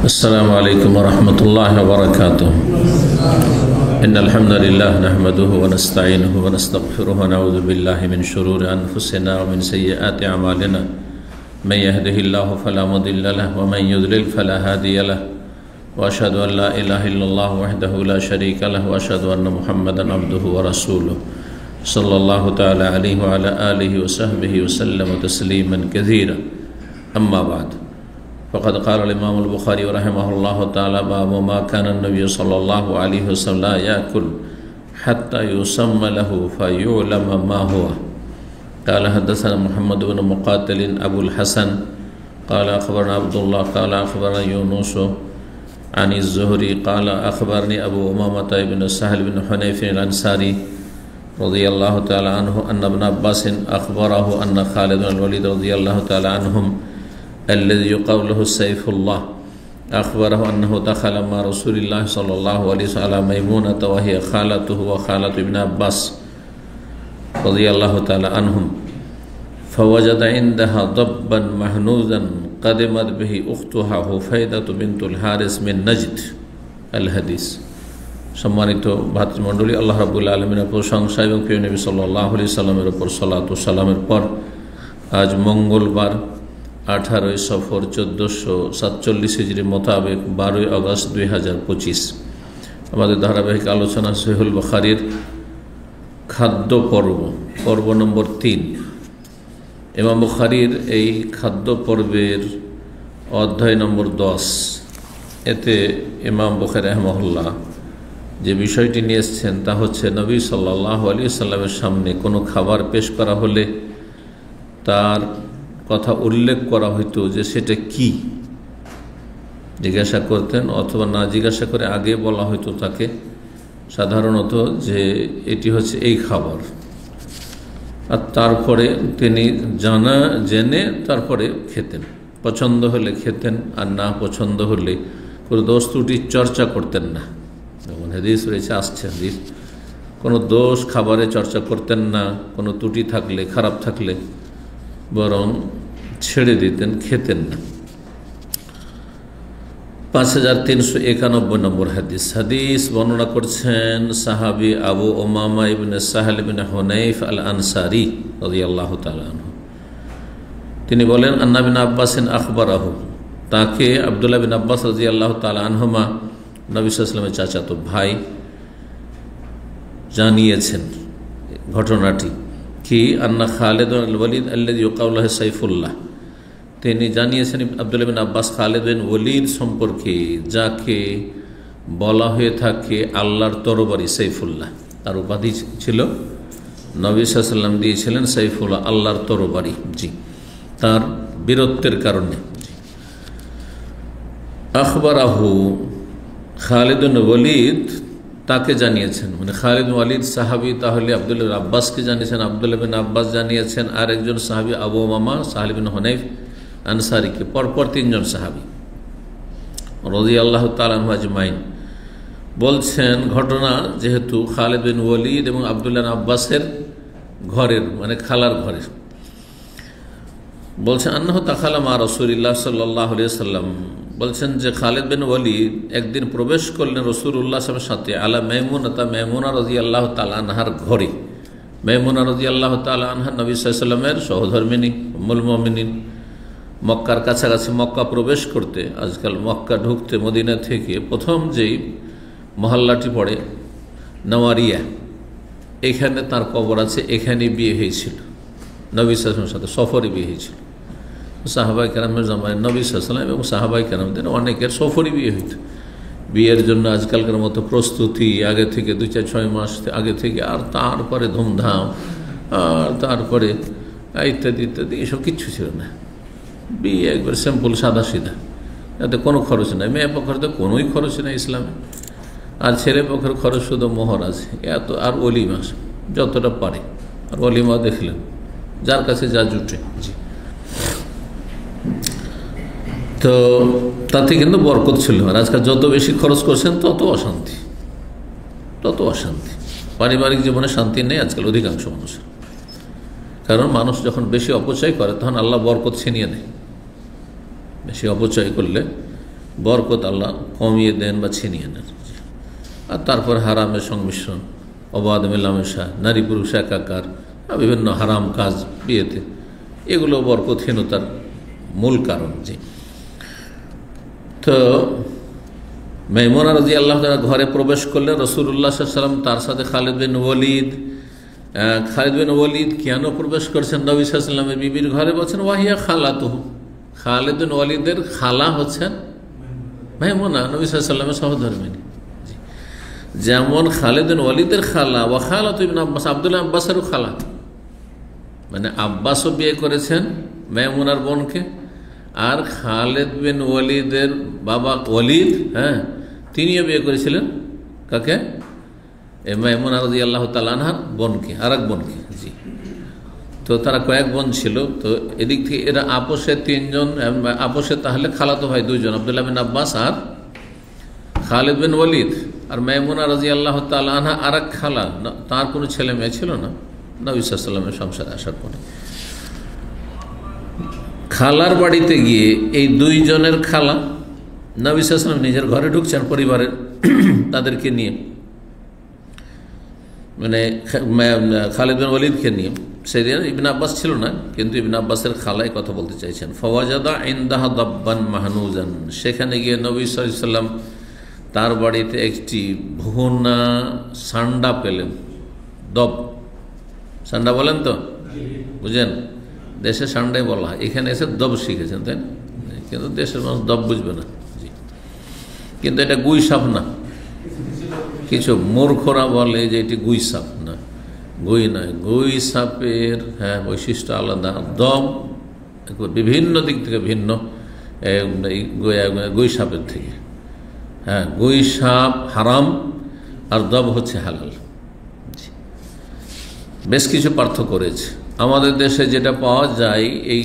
السلام عليكم ورحمة الله وبركاته. إن الحمد لله نحمده ونستعينه ونستغفره ونعوذ بالله من شرور أنفسنا ومن سيئات أعمالنا. من يهده الله فلا مضل له ومن يضلل فلا هادي له. وأشهد أن لا إله إلا الله وحده لا شريك له وأشهد أن محمدا عبده ورسوله صلى الله تعالى عليه وعلى آله وصحبه وسلم تسليما كثيرا. أما بعد، فقد قال الإمام البخاري رحمه الله تعالى: باب ما كان النبي صلى الله عليه وسلم لا يأكل حتى يسمى له فيعلم ما هو. قال حدثنا محمد بن مقاتل أبو الحسن قال أخبرنا عبد الله قال أخبرنا يونس عن الزهري قال أخبرني أبو أمامة بن سهل بن حنيف الأنصاري رضي الله تعالى عنه أن ابن عباس أخبره أن خالد بن الوليد رضي الله تعالى عنهم الذي يقال له سيف الله أخبره أنه دخل مع رسول الله صلى الله عليه وسلم على ميمونة وهي خالته وخالة ابن عباس رضي الله تعالى عنهم، فوجد عندها ضبا محنوذا قدمت به أختها حفيدة بنت الحارث من نجد। الحديث। সম্মানিত ভাতৃমণ্ডলী, আল্লাহ রাব্বুল আলামিনের প্রশংসা এবং প্রিয় নবী সাল্লাল্লাহু আলাইহি সাল্লামের উপর সালাত ও সালামের পর আজ মঙ্গলবার 18 সফর 1447 হিজরি মোতাবেক 12 আগস্ট 2025 আমাদের ধারাবাহিক আলোচনা সহিহুল বুখারীর খাদ্য পর্ব নম্বর 3। ইমাম বুখারীর এই খাদ্য পর্বের অধ্যায় নম্বর 10। এতে ইমাম বুখারী রাহিমাহুল্লাহ যে বিষয়টি নিয়ে এসেছেন তা হচ্ছে নবী সাল্লাল্লাহু আলাইহি সাল্লামের সামনে কোনো খাবার পেশ করা হলে তার কথা উল্লেখ করা হইতো যে সেটা কি, জিজ্ঞাসা করতেন, অথবা না জিজ্ঞাসা করে আগে বলা হইতো তাকে সাধারণত যে এটি হচ্ছে এই খাবার, আর তারপরে তিনি জেনে তারপরে খেতেন। পছন্দ হলে খেতেন, আর না পছন্দ হলে কোনো দোষ ত্রুটির চর্চা করতেন না। যেমন হাদিস রয়েছে, আসছে হাদিস, কোনো দোষ খাবারে চর্চা করতেন না, কোনো ত্রুটি থাকলে, খারাপ থাকলে বরং ছেড়ে দিতেন, খেতেন না। 5391 নম্বর হাদিস। হাদিস বর্ণনা করছেন সাহাবী আবু উমামা ইবনে সাহল ইবনে হুনাইফ আল আনসারী রাদিয়াল্লাহু তাআলা আনহু। তিনি বলেন, আন্না ইবনে আব্বাসিন আখবরাহু, তাকে আব্দুল্লাহ বিন আব্বাস রাদিয়াল্লাহু তাআলা আনহুমা, নবী সাল্লাল্লাহু আলাইহি ওয়াসাল্লামের চাচাতো ভাই, জানিয়েছেন ঘটনাটি কি, আন্না খালিদ বিন ওয়ালিদ আল্লাযী ইউকাল লাহু সাইফুল্লাহ, তিনি জানিয়েছেন আব্দুল্লাহ বিন আব্বাস খালিদ বিন ওয়ালিদ সম্পর্কে, যাকে বলা হয়ে থাকে আল্লাহর তরবারি সাইফুল্লাহ। তার উপাধি ছিল, নবী সাল্লাল্লাহু আলাইহি ওয়াসাল্লাম দিয়েছিলেন সাইফুল্লাহ, আল্লাহর তরবারি। জি, তার বীরত্বের কারণে। আখবরাহু, খালিদ বিন ওয়ালিদ তাকে জানিয়েছেন, মানে খালিদ বিন ওয়ালিদ সাহাবী, তাহলে আব্দুল্লাহ বিন আব্বাসকে জানিয়েছেন, আব্দুল্লাহ বিন আব্বাস জানিয়েছেন আর একজন সাহাবী আবু উমামা সাহল বিন হুনাইফ আনসারীকে, পরপর 3 জন সাহাবী রাদিয়াল্লাহু তাআলা আনহু আজমাইন। বলছেন ঘটনা যেহেতু খালিদ বিন ওয়ালিদ এবং আব্দুল্লাহ বিন আব্বাসের ঘরের, মানে খালার ঘরের, বলছেন আন্নাহু তাখালা মা রাসূলিল্লাহ সাল্লাল্লাহু আলাইহি ওয়াসাল্লাম, বলছেন যে খালিদ বিন ওয়ালিদ একদিন প্রবেশ করলেন রাসূলুল্লাহ সাল্লাল্লাহু আলাইহি ওয়াসাল্লামের সাথে আলা মাইমুনা রাদিয়াল্লাহু তাআলা আনহার ঘরে। মাইমুনা রাদিয়াল্লাহু তাআলা আনহা নবী সাল্লাল্লাহু আলাইহি ওয়াসাল্লামের সহধর্মিণী, উম্মুল মুমিনিন। মক্কার কাছাকাছি মক্কা প্রবেশ করতে, আজকাল মক্কা ঢুকতে মদিনা থেকে প্রথম যেই মহল্লাটি পড়ে নওয়ারিয়া, এখানে তার কবর আছে, এখানে বিয়ে হয়েছিল নবী সাল্লাল্লাহু আলাইহি ওয়াসাল্লামের সাথে, সফরে বিয়ে হয়েছিল। সাহাবাই কেরামের জামানায় নবী সাল্লাল্লাহু আলাইহি ওয়াসাল্লাম এবং সাহাবাই কেরামদের অনেকের সফরই বিয়ে হইত। বিয়ের জন্য আজকালকার মতো প্রস্তুতি আগে থেকে 2-4-6 মাস আগে থেকে, আর তারপরে ধুমধাম, আর তারপরে ইত্যাদি ইত্যাদি, এসব কিচ্ছু ছিল না। বিয়ে একবার সিম্পল, সাদা সিধা, এতে কোনো খরচ নেই। মেয়ে পক্ষের তো কোনোই খরচ নেই ইসলামে, আর ছেলে পক্ষের খরচ শুধু মোহর আছে এত, আর অলিমা যতটা পারে, আর অলিমা দেখলেন যার কাছে যা জুটে। জি, তো তাতে কিন্তু বরকত ছিল। আর আজকাল যত বেশি খরচ করছেন তত অশান্তি, পারিবারিক জীবনে শান্তি নেই আজকাল অধিকাংশ মানুষের। কারণ মানুষ যখন বেশি অপচয় করে তখন আল্লাহ বরকত ছিনিয়ে নেয়। বেশি অপচয় করলে বরকত আল্লাহ কমিয়ে দেন বা ছিনিয়ে নেন। আর তারপর হারামের সংমিশ্রণ, অবাধ মেলামেশা, নারী পুরুষ একাকার, বিভিন্ন হারাম কাজ বিয়েতে, এগুলো বরকতহীনতার মূল কারণ। জি। তো মাইমুনা রাদিয়াল্লাহু তাআলা ঘরে প্রবেশ করলে রাসূলুল্লাহ সাল্লাল্লাহু আলাইহি ওয়াসাল্লাম তার সাথে খালিদ বিন ওয়ালিদ কেন প্রবেশ করছেন নবী সাল্লাল্লাহু আলাইহি ওয়াসাল্লামের বিবির ঘরে? বলছেন ওয়াহিয়া খালাতুহু, খালিদ বিন ওয়ালিদের খালা হচ্ছেন মাইমুনা, নবী সাল্লাল্লাহু আলাইহি ওয়াসাল্লামের সহধর্মিণী। যেমন খালিদ বিন ওয়ালিদের খালা ওয়া খালাতু ইবনে আব্বাস, আব্দুল্লাহ আব্বাসেরও খালা, মানে আব্বাসও বিয়ে করেছেন মাইমুনার বোনকে, আর খালিদ বিন ওয়ালিদের বাবা ওয়ালিদ, তিনিও বিয়ে করেছিলেন কাকে? মাইমুনা রাদিয়াল্লাহু তাআলা আনহার বোনকে, আর এক বোনকে। জি। তো তারা কয়েক বোন ছিল। তো এদিক থেকে এরা আপোষে তিনজন, আপোষে তাহলে খালাতো ভাই দুইজন, আব্দুল্লাহ বিন আব্বাস আর খালিদ বিন ওয়ালিদ। আর মাইমুনা রাদিয়াল্লাহু তাআলা আনহা আর এক খালা, তার কোনো ছেলে মেয়ে ছিল না নবী সাল্লাল্লাহু আলাইহি ওয়াসাল্লামের সংসারে আসার পরে। খালার বাড়িতে গিয়ে এই দুইজনের খালা নবী সাল্লাল্লাহু আলাইহি ওয়াসাল্লাম নিজের ঘরে ঢুকছেন পরিবারের তাদেরকে নিয়ে, মানে খালিদ বিন ওয়ালিদকে নিয়ে। সেদিন ইবনে আব্বাস ছিল না, কিন্তু ইবনে আব্বাসের খালাই কথা বলতে চাইছেন। ফাওয়াজাদা ইনদাহা দাব্বান মাহনুজান, সেখানে গিয়ে নবী সাল্লাল্লাহু আলাইহি ওয়াসাল্লাম তার বাড়িতে একটি ভুনা সান্ডা পেলেন। দব, সান্ডা বলেন তো, বুঝেন? দেশে সান্ডাই বলা হয়, এখানে এসে দব শিখেছেন, তাই না? কিন্তু দেশের মানুষ দব বুঝবে না। কিন্তু এটা গুই সাপ না, কিছু মূর্খরা বলে যে এটি গুই সাপ, না, গুই নয়। গুই সাপের বৈশিষ্ট্য আলাদা, দম বিভিন্ন দিক থেকে ভিন্ন গুই সাপের থেকে। গুই সাপ হারাম আর দব হচ্ছে হালাল। বেশ কিছু পার্থক্য রয়েছে। আমাদের দেশে যেটা পাওয়া যায় এই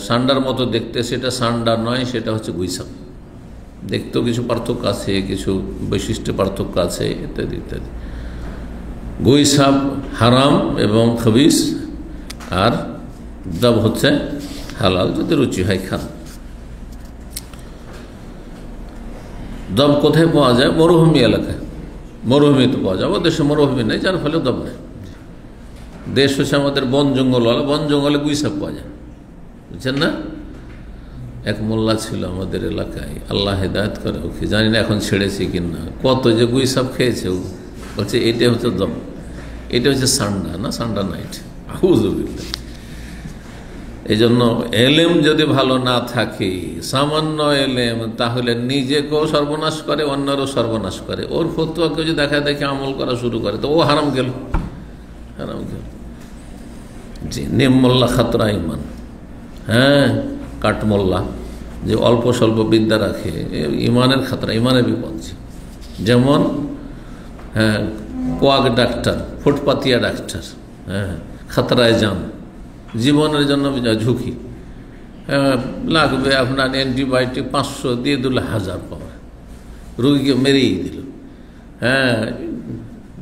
সান্ডার মতো দেখতে, সেটা সান্ডা নয়, সেটা হচ্ছে গুই সাপ। দেখতেও কিছু পার্থক্য আছে, কিছু বৈশিষ্ট্য পার্থক্য আছে, ইত্যাদি ইত্যাদি। গুই সাপ হারাম এবং খবিস, আর দব হচ্ছে হালাল, যদি রুচি হয় খান। দব কোথায় পাওয়া যায়? মরুভূমি এলাকায়, মরুভূমিতে পাওয়া যায়। আমাদের দেশে মরুভূমি নেই, যার ফলে দব নেই। দেশ হচ্ছে আমাদের বন জঙ্গল, বন জঙ্গলে গুই সাপ পাওয়া যায়, বুঝছেন না? এক মোল্লা ছিল আমাদের এলাকায়, আল্লাহ হেদায়েত করে ওকে, জানি না এখন ছেড়েছি কিনা। কত যে গুই সাপ খেয়েছে, ও বলছে এটা হচ্ছে দম, এটা হচ্ছে সান্ডা, না সান্ডা নাইট। আউযুবিল্লাহ। এই জন্য এলেম যদি ভালো না থাকে, সামান্য এলেম, তাহলে নিজেকেও সর্বনাশ করে, অন্যরও সর্বনাশ করে। ওর ফতোয়াকে যদি দেখা দেখে আমল করা শুরু করে, তো ও হারাম গেল, হারাম গেল। জি। নিমমোল্লা খাতরা ইমান, কাঠমোল্লা যে অল্প স্বল্প বিদ্যা রাখে, ইমানের খাতরা, ইমানের বিপদ। যেমন কোয়াক ডাক্তার, ফুটপাতিয়া ডাক্তার, খাতরায় যান, জীবনের জন্য ঝুঁকি। লাগবে আপনার অ্যান্টিবায়োটিক 500 দিয়ে দিল 1000 পাওয়া, রুগীকে মেরেই দিল।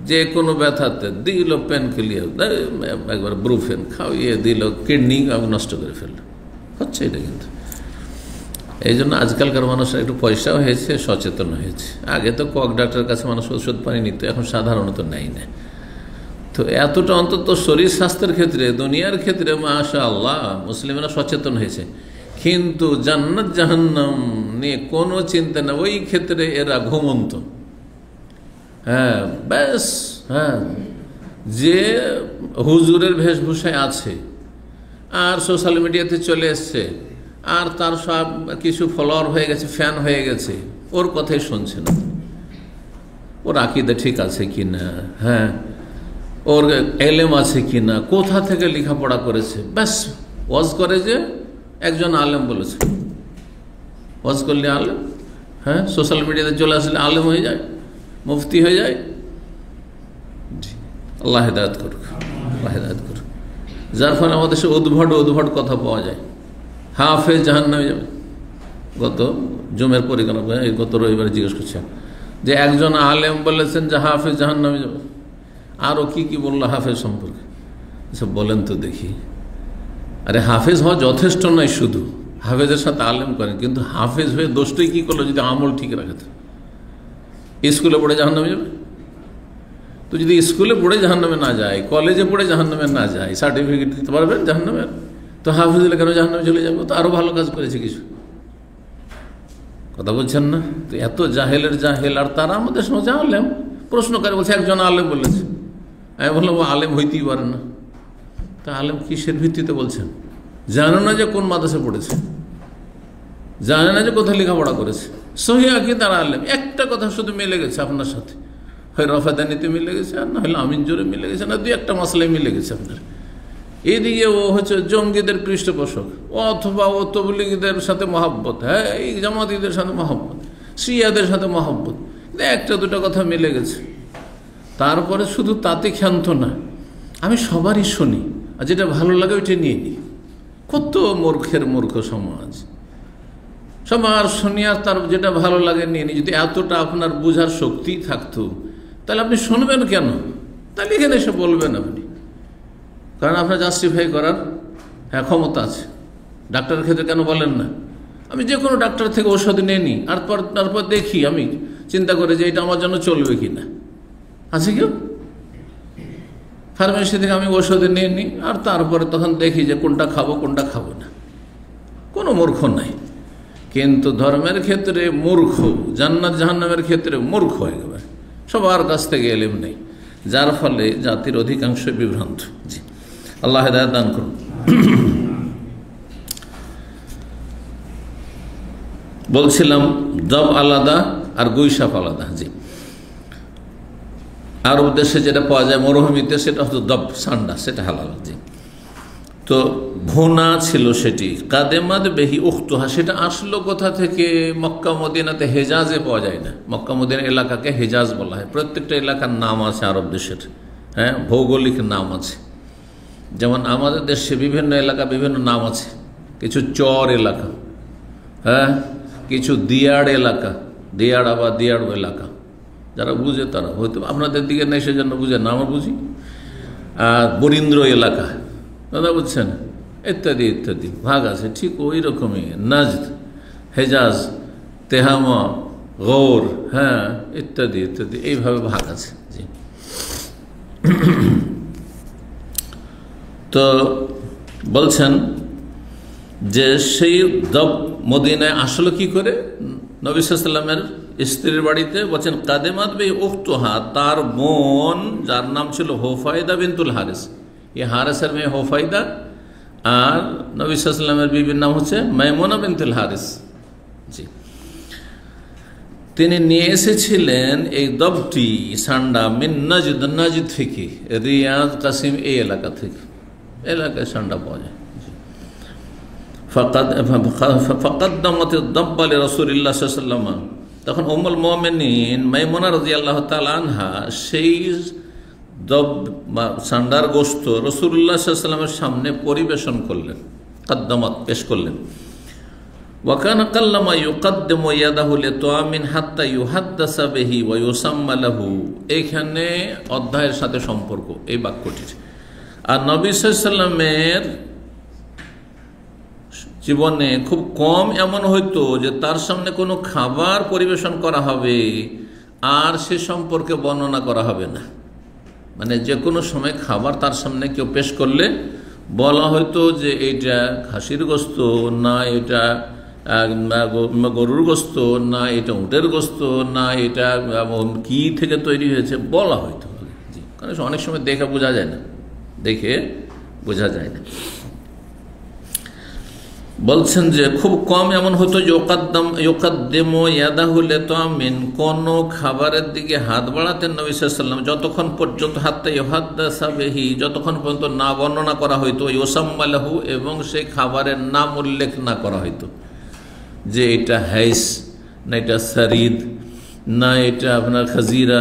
যে কোনো ব্যথাতে দিল পেন ক্লিয়ার, একবার ব্রুফেন খাওয়িয়ে দিল, কিডনি নষ্ট করে ফেলল। হচ্ছে এটা। কিন্তু এই জন্য আজকালকার মানুষরা একটু পয়সাও হয়েছে, সচেতন হয়েছে। আগে তো কক ডাক্তারের কাছে মানুষ ওষুধ পানি নিত, এখন সাধারণত নেয় না। তো এতটা অন্তত শরীর স্বাস্থ্যের ক্ষেত্রে, দুনিয়ার ক্ষেত্রে মাশাআল্লাহ মুসলিমরা সচেতন হয়েছে। কিন্তু জান্নাত জাহান্নাম নিয়ে কোনো চিন্তা না, ওই ক্ষেত্রে এরা ঘুমন্ত। ব্যাস, যে হুজুরের বেশভূষায় আছে আর সোশ্যাল মিডিয়াতে চলে এসছে, আর তার সব কিছু ফলোয়ার হয়ে গেছে, ফ্যান হয়ে গেছে, ওর কথাই শুনছে না। ওর আকীদা ঠিক আছে কি না, ওর এলেম আছে কি না, কোথা থেকে লেখাপড়া করেছে, ব্যাস ওয়াজ করে যে একজন আলেম বলেছে, ওয়াজ করলে আলেম, সোশ্যাল মিডিয়াতে চলে আসলে আলেম হয়ে যায়, মুফতি হয়ে যায়। আল্লাহ হেদায়েত করুক, আল্লাহ হেদায়েত করুক। যার ফলে আমাদের সে উদ্ভট কথা পাওয়া যায়। হাফেজ জাহান্নামে যাবে। গত জুমের পরিকল্পনা, গত রবিবারে জিজ্ঞেস করছেন যে একজন আলেম বলেছেন যে হাফেজ জাহান্নামে যাবে, আরও কি বললো হাফেজ সম্পর্কে, এসব বলেন তো দেখি। আরে হাফেজ হওয়া যথেষ্ট নয়, শুধু হাফেজের সাথে আলেম করেন, কিন্তু হাফেজ হয়ে দোষটাই কি করলো যদি আমল ঠিক রাখে? স্কুলে পড়ে জাহান্নামে যাবে? তো যদি স্কুলে পড়ে জাহান্নামে না যায়, কলেজে পড়ে জাহান্নামে না যায়, সার্টিফিকেট দিতে পারবেন জাহান্নামের? তো হাফেজ হলে কেন জাহান্নামে চলে যাবে? তো আরো ভালো কাজ করেছে কিছু, কথা বলছেন না? তো এত জাহেলের জাহেল, আর তারা আমাদের সমাজে আলেম। প্রশ্ন করে বলছে একজন আলেম বলেছে। আমি বললাম ও আলেম হইতেই পারে না। তা আলেম কিসের ভিত্তিতে বলছেন? জানে না যে কোন মাদ্রাসা পড়েছে, জানে না যে কোথায় লেখাপড়া করেছে। সহি আকীদার আলেম, একটা কথা শুধু মিলে গেছে আপনার সাথে, হয় রফাদানিতে মিলে গেছে, আর না হলে আমিন জোরে মিলে গেছে, না দুই একটা মশলায় মিলে গেছে আপনার। এদিকে ও হচ্ছে জঙ্গিদের পৃষ্ঠপোষক, অথবা ও তবলিগীদের সাথে মহাব্বত, হ্যাঁ এই জামাতিদের সাথে মহাব্বত, শিয়াদের সাথে মহাব্বত, একটা দুটো কথা মিলে গেছে। তারপরে শুধু তাতে ক্ষান্ত না, আমি সবারই শুনি, আর যেটা ভালো লাগে ওইটা নিয়ে নিই। কত মূর্খের মূর্খ সমাজ, সবার শুনি আর তার যেটা ভালো লাগে নিয়ে নিই। যদি এতটা আপনার বোঝার শক্তি থাকতো তাহলে আপনি শুনবেন কেন? তাহলে এখানে এসে বলবেন আপনি, কারণ আপনার জাস্টিফাই করার ক্ষমতা আছে। ডাক্তারের ক্ষেত্রে কেন বলেন না? আমি যে কোনো ডাক্তার থেকে ঔষধ নিয়ে নিই, আর তারপর দেখি, আমি চিন্তা করে যে এটা আমার জন্য চলবে কি না। আছে কেউ? ফার্মেসি থেকে আমি ঔষধ নিয়ে নিই, আর তারপরে তখন দেখি যে কোনটা খাবো কোনটা খাবো না। কোনো মূর্খ নাই, কিন্তু ধর্মের ক্ষেত্রে মূর্খ, জান্নাত জাহান্নামের ক্ষেত্রে মূর্খ একেবারে। সবার কাছ থেকে এলেম নেই, যার ফলে জাতির অধিকাংশ বিভ্রান্ত। জি, আল্লাহ হেদায়েত দান করুন। বলছিলাম দব আলাদা আর গুইসাপ আলাদা। জি, আরব দেশে যেটা পাওয়া যায় মরুভূমিতে, সেটা হচ্ছে দব, সান্ডা, সেটা হালাল। জি, তো ভুনা ছিল সেটি। কাদেমাদ বেহি উখতুহা, সেটা আসলো কোথা থেকে? মক্কা মদিনাতে, হেজাজে পাওয়া যায় না। মক্কা মদিনা এলাকাকে হেজাজ বলা হয়। প্রত্যেকটা এলাকার নাম আছে আরব দেশের, হ্যাঁ, ভৌগোলিক নাম আছে। যেমন আমাদের দেশে বিভিন্ন এলাকা বিভিন্ন নাম আছে। কিছু চর এলাকা, হ্যাঁ, কিছু দিয়াড় এলাকা, দিয়াড় আবার দিয়াড় এলাকা, যারা বুঝে তারা হয়তো, আপনাদের দিকে নেই সেজন্য বুঝে না, আমরা বুঝি। আর বরিন্দ্র এলাকা, দাদা বুঝছেন, ইত্যাদি ইত্যাদি ভাগ আছে। ঠিক ওই রকমই নাজদ, হেজাজ, তেহামা, গৌর, হ্যাঁ, ইত্যাদি ইত্যাদি এইভাবে ভাগ আছে। জি, তো বলছেন যে সেই দব মদিনায় আসলে কি করে? নবী সাল্লাল্লাহু আলাইহি ওয়াসাল্লামের স্ত্রীর বাড়িতে। বলছেন কাদেমাত বে উখতুহা, তার বোন যার নাম ছিল হুফায়দা বিনতুল হারিস, এই হারিসের মেয়ে হুফায়দা, আর নবী সাল্লাল্লাহু আলাইহি ওয়াসাল্লামের বিবির নাম হচ্ছে মাইমুনা বিনতুল হারিস। জি, তিনি নিয়ে এসেছিলেন এই দবটি, সান্ডা, মিন নাজদ, নাজদ থেকে, রিয়াদ, কাসিম, এই এলাকা থেকে। এলাকায় সান্ডা পাওয়া যায়। ফাকাদ্দামাত দাব্বা লিরাসূলিল্লাহ সাল্লাল্লাহু আলাইহি ওয়াসাল্লাম, তখন উম্মুল মুমিনিন মাইমুনা রাদিয়াল্লাহু তাআলা আনহা সেই দব সান্ডার গোশত রাসূলুল্লাহ সাল্লাল্লাহু আলাইহি ওয়াসাল্লামের সামনে পরিবেশন করলেন, কাদ্দামাত পেশ করলেন। ওয়া কানা কাল্লামা ইউকাদ্দিমু ইয়াদাহু লিতামিন হাত্তা ইউহাদ্দাসা বিহি ওয়া ইউসাম্মা লাহু, এইখানে অধ্যায়ের সাথে সম্পর্ক এই বাক্যটির। আর নবী সাল্লাল্লাহু আলাইহি ওয়াসাল্লামের জীবনে খুব কম এমন হইতো যে তার সামনে কোনো খাবার পরিবেশন করা হবে আর সে সম্পর্কে বর্ণনা করা হবে না। মানে যে কোনো সময় খাবার তার সামনে কেউ পেশ করলে বলা হয়তো যে এইটা খাসির গোস্ত, না এটা গরুর গোস্ত, না এটা উটের গোস্ত, না এটা কি থেকে তৈরি হয়েছে, বলা হয়তো। কারণ অনেক সময় দেখে বোঝা যায় না, দেখে বোঝা যায় না। বলছেন যে খুব কম এমন হতো যে ইউকাদ্দিমু ইয়াদাহু লিতামিন, কোন খাবারের দিকে হাত বাড়াতেন নবী সাল্লাল্লাহু আলাইহি ওয়াসাল্লাম যতক্ষণ পর্যন্ত, হাত্তা ইউহাদ্দাসা বিহি, যতক্ষণ পর্যন্ত না বর্ণনা করা হইতো, ইউসাম্মা লাহু, এবং সেই খাবারের নাম উল্লেখ না করা হইতো, যে এটা হাইস, না এটা সারিদ, না এটা আপনার খাজিরা,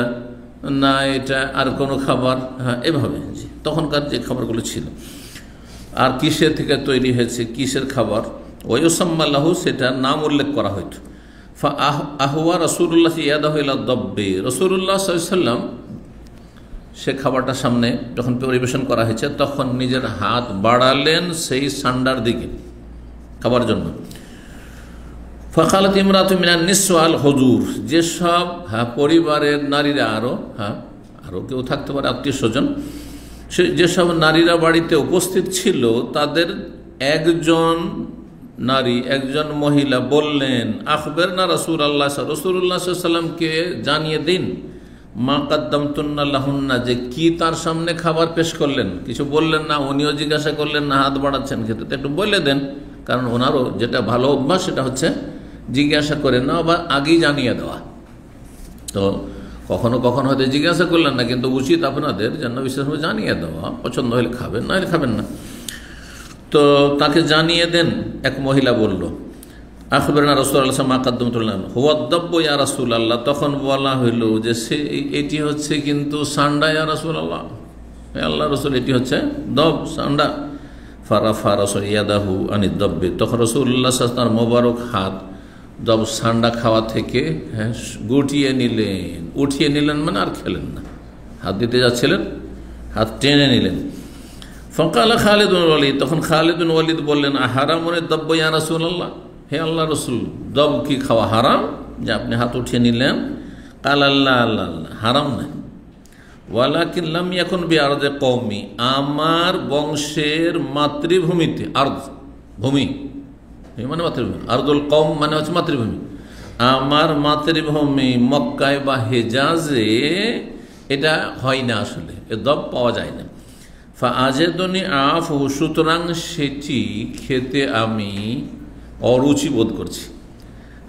না এটা আর কোনো খাবার, হ্যাঁ, এভাবে। তখনকার যে খাবারগুলো ছিল, আর কিসের থেকে তৈরি হয়েছে, কিসের খাবার, ওয়ায়ুসাম্মা লাহু, সেটা নাম উল্লেখ করা হইতো। আহওয়া রাসূলুল্লাহ ইয়াদাহু ইলা দাব্বি, রাসূলুল্লাহ সাল্লাল্লাহু আলাইহি ওয়াসাল্লাম সে খাবারটা সামনে যখন পরিবেশন করা হয়েছে তখন নিজের হাত বাড়ালেন সেই সান্ডার দিকে খাবার জন্য। ফাকালাত ইমরাতু মিনান নিসওয়াল হুজুর, যেসব পরিবারের নারীরা আরও কেউ থাকতে পারে আত্মীয় স্বজন, যেসব নারীরা বাড়িতে উপস্থিত ছিল তাদের একজন নারী, একজন মহিলা বললেন, আখবেরনা রাসূলুল্লাহ রাসূলুল্লাহ সাল্লাল্লাহু আলাইহি ওয়াসাল্লামকে জানিয়ে দিন, মা কাদ্দামতুন্না লাহুন্না, যে কি তার সামনে খাবার পেশ করলেন। কিছু বললেন না, উনিও জিজ্ঞাসা করলেন না, হাত বাড়াচ্ছেন খেতে, তো একটু বলে দেন, কারণ ওনারও যেটা ভালো অভ্যাস সেটা হচ্ছে জিজ্ঞাসা করে না বা আগেই জানিয়ে দেওয়া। তো কখনো কখনো হয়তো জিজ্ঞাসা করলেন না, কিন্তু উচিত আপনাদের যেন বিশেষভাবে জানিয়ে দেওয়া, পছন্দ হলে খাবেন, না হলে খাবেন না। তো তাকে জানিয়ে দেন। এক মহিলা বলল, আখবরনা রাসূলুল্লাহ মা কাদ্দামতুল্লাহ হুয়া দাব্বু ইয়া রাসূলুল্লাহ, তখন বলা হইল যে সে এটি হচ্ছে কিন্তু সান্ডা ইয়া রাসূলুল্লাহ, হে আল্লাহ রাসূল, এটি হচ্ছে দব, সান্ডা। ফারাফা রাসূল ইয়াদাহু আনিদ দাব্বি, তখন রাসূলুল্লাহ সাল্লাল্লাহু আলাইহি ওয়াসাল্লাম তার মোবারক হাত দব সান্ডা খাওয়া থেকে গুটিয়ে নিলেন, উঠিয়ে নিলেন, মানে আর খেলেন না, হাত দিতে যাচ্ছিলেন, হাত টেনে নিলেন। ফাকালা খালিদ বিন ওয়ালিদ, তখন খালিদ বিন ওয়ালিদ বললেন, আহারামুন দাব্ব ইয়া রাসূলুল্লাহ, হে আল্লাহ রসুল, দব কি খাওয়া হারাম যে আপনি হাত উঠিয়ে নিলেন? কাল আল্লাহ আল্লাহ হারাম নাই, ওয়ালাকিন লাম ইয়াকুন বিআরদি কওমি, আমার বংশের মাতৃভূমিতে, আরদ ভূমি মানে মাতৃভূমি, আরদুল কওম মানে হচ্ছে মাতৃভূমি, আমার মাতৃভূমি মক্কায় বা হেজাজে এটা হয় না, আসলে এ দব পাওয়া যায় না। ফাআজেদনি আফহু, সুতরাং সেটি খেতে আমি অরুচি বোধ করছি।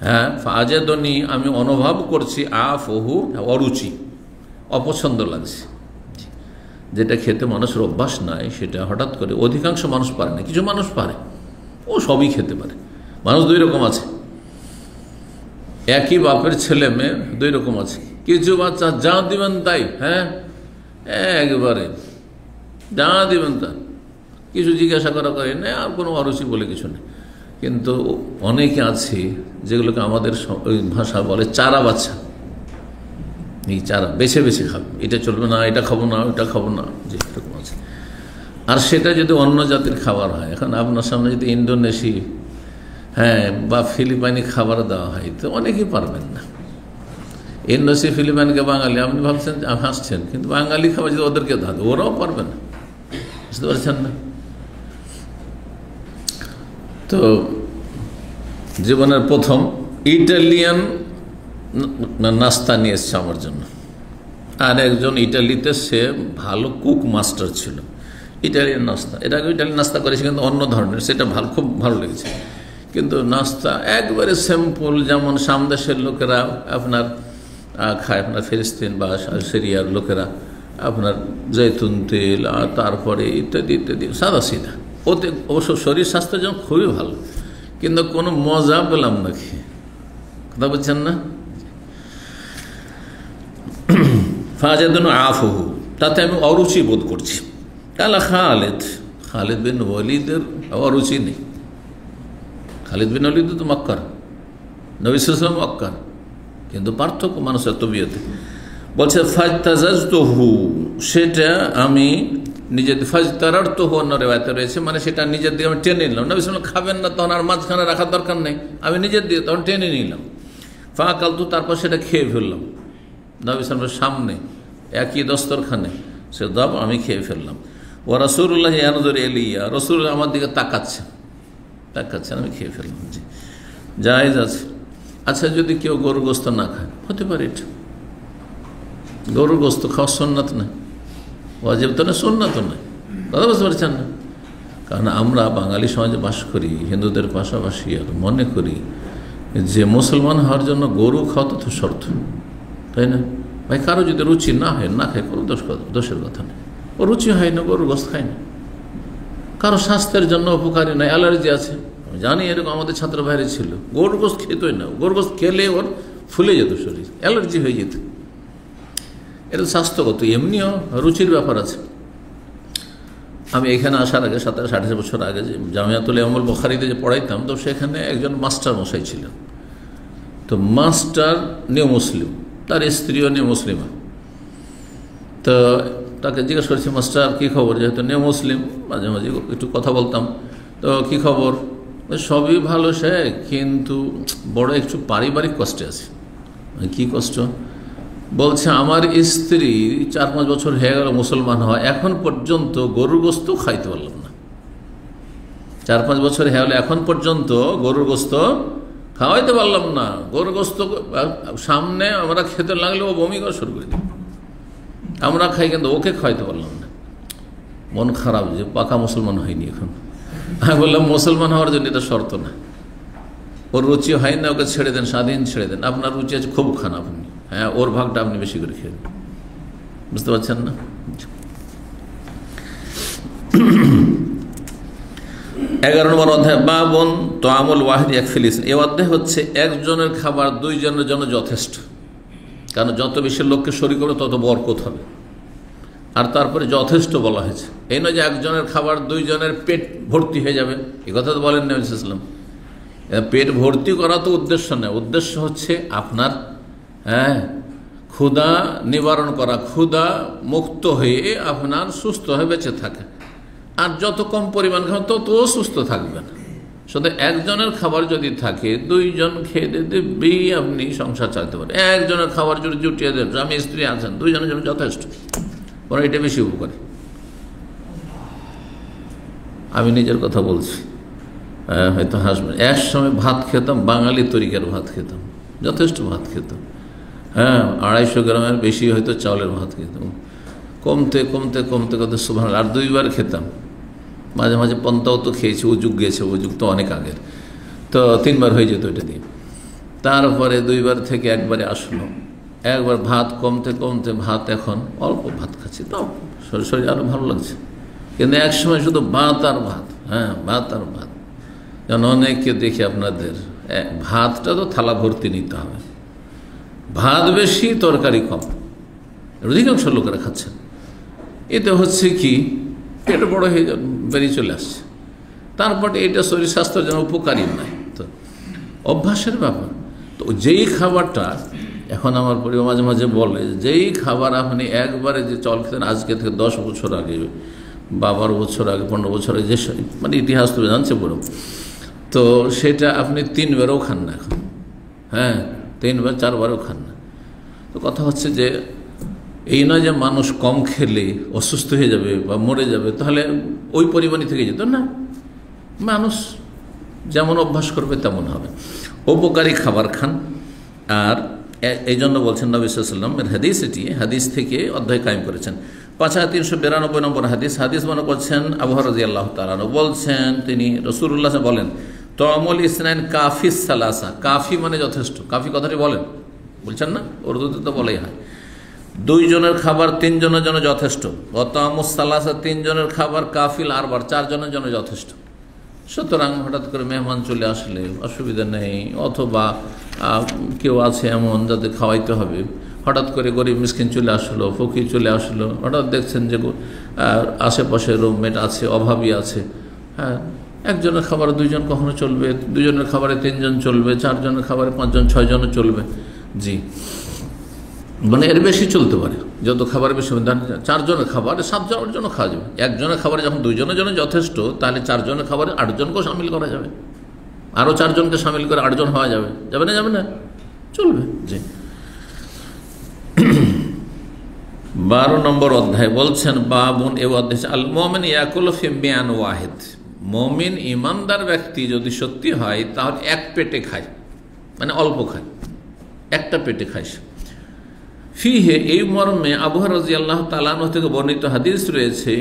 হ্যাঁ, ফাআজেদনি আমি অনুভব করছি, আফহু অরুচি, অপছন্দ লাগছে। যেটা খেতে মানুষের অভ্যাস নাই সেটা হঠাৎ করে, অধিকাংশ মানুষ পারে না, কিছু মানুষ পারে, ও সবই খেতে পারে। মানুষ দুই রকম আছে, একই বাপের ছেলে মেয়ে দুই রকম আছে। কিছু বাচ্চা যা দিবেন তাই, হ্যাঁ একবারে যা দিবেন তা, কিছু জিজ্ঞাসা করা করে না, আর কোনো অরুচি বলে কিছু নেই। কিন্তু অনেকে আছে যেগুলোকে আমাদের ভাষা বলে চারা বাচ্চা, এই চারা বেছে বেছে খাবে, এটা চলবে না, এটা খাবো না, ওটা খাবো না, যে এরকম আছে। আর সেটা যদি অন্য জাতির খাবার হয়, এখন আপনার সামনে যদি ইন্দোনেশি বা ফিলিপাইনি খাবার দেওয়া হয়, তো অনেকেই পারবেন না। ইন্দোনেশি ফিলিপাইনকে বাঙালি, আপনি ভাবছেন হাসছেন, কিন্তু বাঙালি খাবার যদি ওদেরকে দেওয়া, ওরাও পারবে না, বুঝতে পারছেন না? তো জীবনের প্রথম ইটালিয়ান নাস্তা নিয়ে এসছে আমার জন্য, আর একজন ইটালিতে সে ভালো কুক মাস্টার ছিল, ইটালিয়ান নাস্তা, এটা আগে ইটালিয়ান নাস্তা করেছে কিন্তু অন্য ধরনের, সেটা খুব ভালো লেগেছে। কিন্তু নাস্তা একবারে সিম্পল, যেমন সামদেশের লোকেরা আপনার খায়, আপনার ফিলিস্তিন বা সিরিয়ার লোকেরা আপনার জৈতুন তেল আর তারপরে ইত্যাদি ইত্যাদি, সাদা সিধা। ওতে অবশ্য শরীর স্বাস্থ্যের জন্য খুবই ভালো, কিন্তু কোনো মজা পেলাম না খেয়ে, কথা বলছেন না? ফাজাদুন আফহু, তাতে আমি অরুচি বোধ করছি। কালা খালিদ বিন ওয়ালিদের অরুচি নেই। খালিদ বিন ওয়ালিদ তো মক্কার, নবী সাল্লাল্লাহু আলাইহি ওয়াসাল্লাম মক্কার, কিন্তু পার্থক্য মানুষের তবিয়তে। বলছে ফাজতাজাজতুহু, সেটা আমি নিজের, ফাজতারারতুহু অন্য রিওয়ায়াতে রয়েছে, মানে সেটা নিজের দিকে আমি টেনে নিলাম। নবী সাল্লাল্লাহু আলাইহি ওয়াসাল্লাম খাবেন না, তখন আর মাঝখানে রাখার দরকার নেই, আমি নিজের দিকে তখন টেনে নিলাম। ফাকালতু, তারপর সেটা খেয়ে ফেললাম নবী সাল্লাল্লাহু আলাইহি ওয়াসাল্লামের সামনে, একই দস্তরখানে সে দব আমি খেয়ে ফেললাম। ও রাসূলুল্লাহ ইয়ানজুরু ইলাইয়া, রাসূলুল্লাহ আমার দিকে তাকাচ্ছেন, আমি খেয়ে ফেললাম। জি, জায়েজ আছে। আচ্ছা, যদি কেউ গরুর গোস্ত না খায়, হতে পারে এটা, গরুর গোস্ত খাওয়া সুন্নাত না, ওয়াজিব তো না, সুন্নাত না, কথা বুঝতে পারছেন না? কারণ আমরা বাঙালি সমাজে বাস করি, হিন্দুদের পাশাপাশি, আর মনে করি যে মুসলমান হওয়ার জন্য গরু খাওয়া তো শর্ত, তাই না? ভাই, কারো যদি রুচি না হয়, না খায়, কোনো দোষের কথা নেই, ও রুচি হয় না, গরুর গোস্ত খায় না, কারো স্বাস্থ্যের জন্য উপকারী নয়, অ্যালার্জি আছে, আমি জানি, এরকম আমাদের ছাত্র ভাইরে ছিল, গরুর গোস্ত খেতই না, গরুর গোস্ত খেলে ওর ফুলে যেত শরীর, অ্যালার্জি হয়ে যেত। এটা স্বাস্থ্যগত, এমনিও রুচির ব্যাপার আছে। আমি এখানে আসার আগে 27-28 বছর আগে যে জামিয়াতুল ইমামুল বুখারীতে যে পড়াইতাম, তো সেখানে একজন মাস্টার মশাই ছিলেন। তো মাস্টার নিউ মুসলিম, তার স্ত্রীও নিউ মুসলিমা। তো তাকে জিজ্ঞেস করেছি, মাস্টার কী খবর, যেহেতু নিউ মুসলিম, মাঝে মাঝে একটু কথা বলতাম, তো কী খবর? সবই ভালো সে, কিন্তু বড় একটু পারিবারিক কষ্টে আছে। কি কষ্ট? বলছে আমার স্ত্রী 4-5 বছর হয়ে গেল মুসলমান হয়, এখন পর্যন্ত গরুর গোস্ত খাইতে পারলাম না। 4-5 বছর হয়ে গেল, এখন পর্যন্ত গরুর গোস্ত খাওয়াইতে পারলাম না। গরুর গোস্ত সামনে আমরা খেতে লাগলে ও বমি করা শুরু করে দিই। আমরা খাই কিন্তু ওকে খাওয়াইতে পারলাম না। মন খারাপ যে পাকা মুসলমান হয়নি এখন। আমি বললাম মুসলমান হওয়ার জন্য এটা শর্ত না। ওর রুচি হয় না, ওকে ছেড়ে দেন, স্বাধীন ছেড়ে দেন। আপনার রুচি আছে খুব খান আপনি, হ্যাঁ, ওর ভাগটা আপনি বেশি করে খেয়ে, বুঝতে পারছেন না? 11 নম্বর অধ্যায় বাবুন তাআমুল ওয়াহিদ ইয়াকফিলিস। এই অধ্যায় হচ্ছে একজনের খাবার 2 জনের জন্য যথেষ্ট, কারণ যত বেশি লোককে শরীক করবে তত বরকত হবে। আর তারপরে যথেষ্ট বলা হয়েছে, এই নয় যে একজনের খাবার 2 জনের পেট ভর্তি হয়ে যাবে, এ কথা তো বলেন নবী সাল্লাল্লাহু আলাইহি ওয়াসাল্লাম। পেট ভর্তি করা তো উদ্দেশ্য নয়, উদ্দেশ্য হচ্ছে আপনার ক্ষুধা নিবারণ করা, ক্ষুধা মুক্ত হয়ে আপনার সুস্থ হয়ে বেঁচে থাকে। আর যত কম পরিমাণ খাবেন তত সুস্থ থাকবেন। শুধু একজনের খাবার যদি থাকে 2 জন খেয়ে দিবেই আপনি সংসার চালাতে পারেন। একজনের খাবার যদি জুটিয়ে দেন, স্বামী স্ত্রী আছেন, 2 জনের জন্য যথেষ্ট, ওরা এটা বেশি উপকারী। আমি নিজের কথা বলছি, হয়তো হাসবেন। এক সময় ভাত খেতাম, বাঙালি তরিকার ভাত খেতাম, যথেষ্ট ভাত খেতাম। 250 গ্রামের বেশি হয়তো চাউলের ভাত খেতাম। কমতে কমতে কমতে কমতে সুবহানাল্লাহ, আর 2 বার খেতাম। মাঝে মাঝে পন্তাও তো খেয়েছি, ও যুগ গেছে, ও যুগ তো অনেক আগের, তো 3 বার হয়ে যেত এটা দিয়ে। তারপরে 2 বার থেকে 1 বারে আসলো। একবার ভাত কমতে কমতে ভাত এখন অল্প ভাত খাচ্ছি, তাও শরীর আরো ভালো লাগছে। কিন্তু এক সময় শুধু ভাত আর ভাত, ভাত আর ভাত। যেমন অনেককে দেখি আপনাদের ভাতটা তো থালা ভর্তি নিতে হবে, ভাত বেশি তরকারি কম, অধিকাংশ লোকেরা খাচ্ছেন। এতে হচ্ছে কি, পেট বড় হয়ে বেরিয়ে চলে আসছে। তারপরে এটা শরীর স্বাস্থ্যের জন্য উপকারী নয়, তো অভ্যাসের ব্যাপার। তো যেই খাবারটা এখন আমার পরিবার মাঝে মাঝে বলে, যেই খাবার আপনি একবারে যে চল খেতেন আজকে থেকে 10 বছর আগে, 12 বছর আগে, 15 বছর আগে, যে মানে ইতিহাস তো জানছে পুরো, তো সেটা আপনি 3 বারও খান না এখন। 3 বার 4 বারও খান না। তো কথা হচ্ছে যে এই নয় যে মানুষ কম খেলে অসুস্থ হয়ে যাবে বা মরে যাবে, তাহলে ওই পরিমাণই থেকে যেত না। মানুষ যেমন অভ্যাস করবে তেমন হবে। উপকারী খাবার খান। আর এই জন্য বলছেন নবী সাল্লাল্লাহু আলাইহি ওয়াসাল্লামের হাদিস, এটি হাদিস থেকে অধ্যায় কায়েম করেছেন। 5392 নম্বর হাদিস মনে করছেন আবু হুরায়রা রাদিয়াল্লাহু তাআলা আনহু বলছেন, তিনি রাসূলুল্লাহ বলেন, তাআমুল ইসনাইন কাফিস সালাসা। কাফি মানে যথেষ্ট, কাফি কথাটি বলছেন না, উর্দুতে তো বলেই হয়। 2 জনের খাবার 3 জনের জন্য যথেষ্ট। তাআমুস সালাসা, 3 জনের খাবার কাফিল আরবার, 4 জনের জন্য যথেষ্ট। সুতরাং হঠাৎ করে মেহমান চলে আসলে অসুবিধা নেই, অথবা কেউ আছে এমন যাদের খাওয়াইতে হবে, হঠাৎ করে গরিব মিসকিন চলে আসলো, ফকির চলে আসলো, হঠাৎ দেখছেন যে আশেপাশে রুমমেট আছে, অভাবী আছে, একজনের খাবারে 2 জন কখনো চলবে, 2 জনের খাবারে 3 জন চলবে, 4 জনের খাবারে 5 জন 6 জনও চলবে। জি, মানে এর বেশি চলতে পারে, যত খাবার বেশি। 4 জনের খাবার 7 জনের জন্য খাওয়া যাবে। 1 জনের খাবারে যখন 2 জনের জন্য যথেষ্ট, তাহলে 4 জনের খাবারে 8 জনকেও সামিল করা যাবে, আরও 4 জনকে সামিল করে 8 জন হওয়া যাবে, যাবে না চলবে। জি। 12 নম্বর অধ্যায় বলছেন বাবুন, এ অধ্যায় আল মুমিন ইয়াকুলু ফি মিআন ওয়াহিদ। মুমিন ইমানদার ব্যক্তি যদি সত্যি হয় তাহলে 1 পেটে খায়, মানে অল্প খায়, একটা পেটে খায়। ফিহে, এই মর্মে আবু হুরায়রা রাদিয়াল্লাহু তাআলা আনহু থেকে বর্ণিত হাদিস রয়েছে,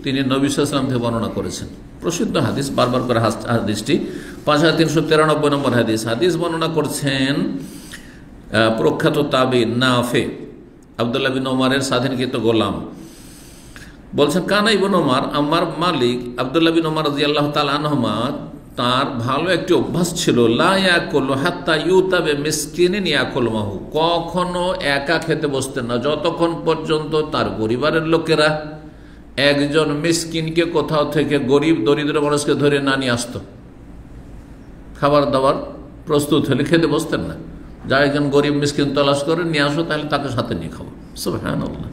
তিনি নবী সাল্লাল্লাহু আলাইহি ওয়াসাল্লাম থেকে বর্ণনা করেছেন। প্রসিদ্ধ হাদিস, বারবার করে হাদিসটি 5393 নম্বর হাদিস বর্ণনা করছেন প্রখ্যাত তাবি নাফে, আব্দুল্লাহ বিন ওমরের স্বাধীনকৃত গোলাম। বলছেন, কানা ইবনে ওমর, আমার মালিক আব্দুল্লাহ বিন ওমর রাদিয়াল্লাহু তাআলা আনহুমা, তার ভালো একটি অভ্যাস ছিল, লা ইয়াকুলু হাত্তা ইউতাবে মিসকিনিন ইয়াকুল মাহু। কখনো একা খেতে বসতেন না যতক্ষণ পর্যন্ত তার পরিবারের লোকেরা একজন মিসকিনকে কোথাও থেকে, গরিব দরিদ্র মানুষকে ধরে না নিয়ে আসতো। খাবার দাবার প্রস্তুত হলে খেতে বসতেন না, যা একজন গরিব মিসকিন তলাশ করে নিয়ে আসো, তাহলে তাকে সাথে নিয়ে খাবো। সুবহানাল্লাহ।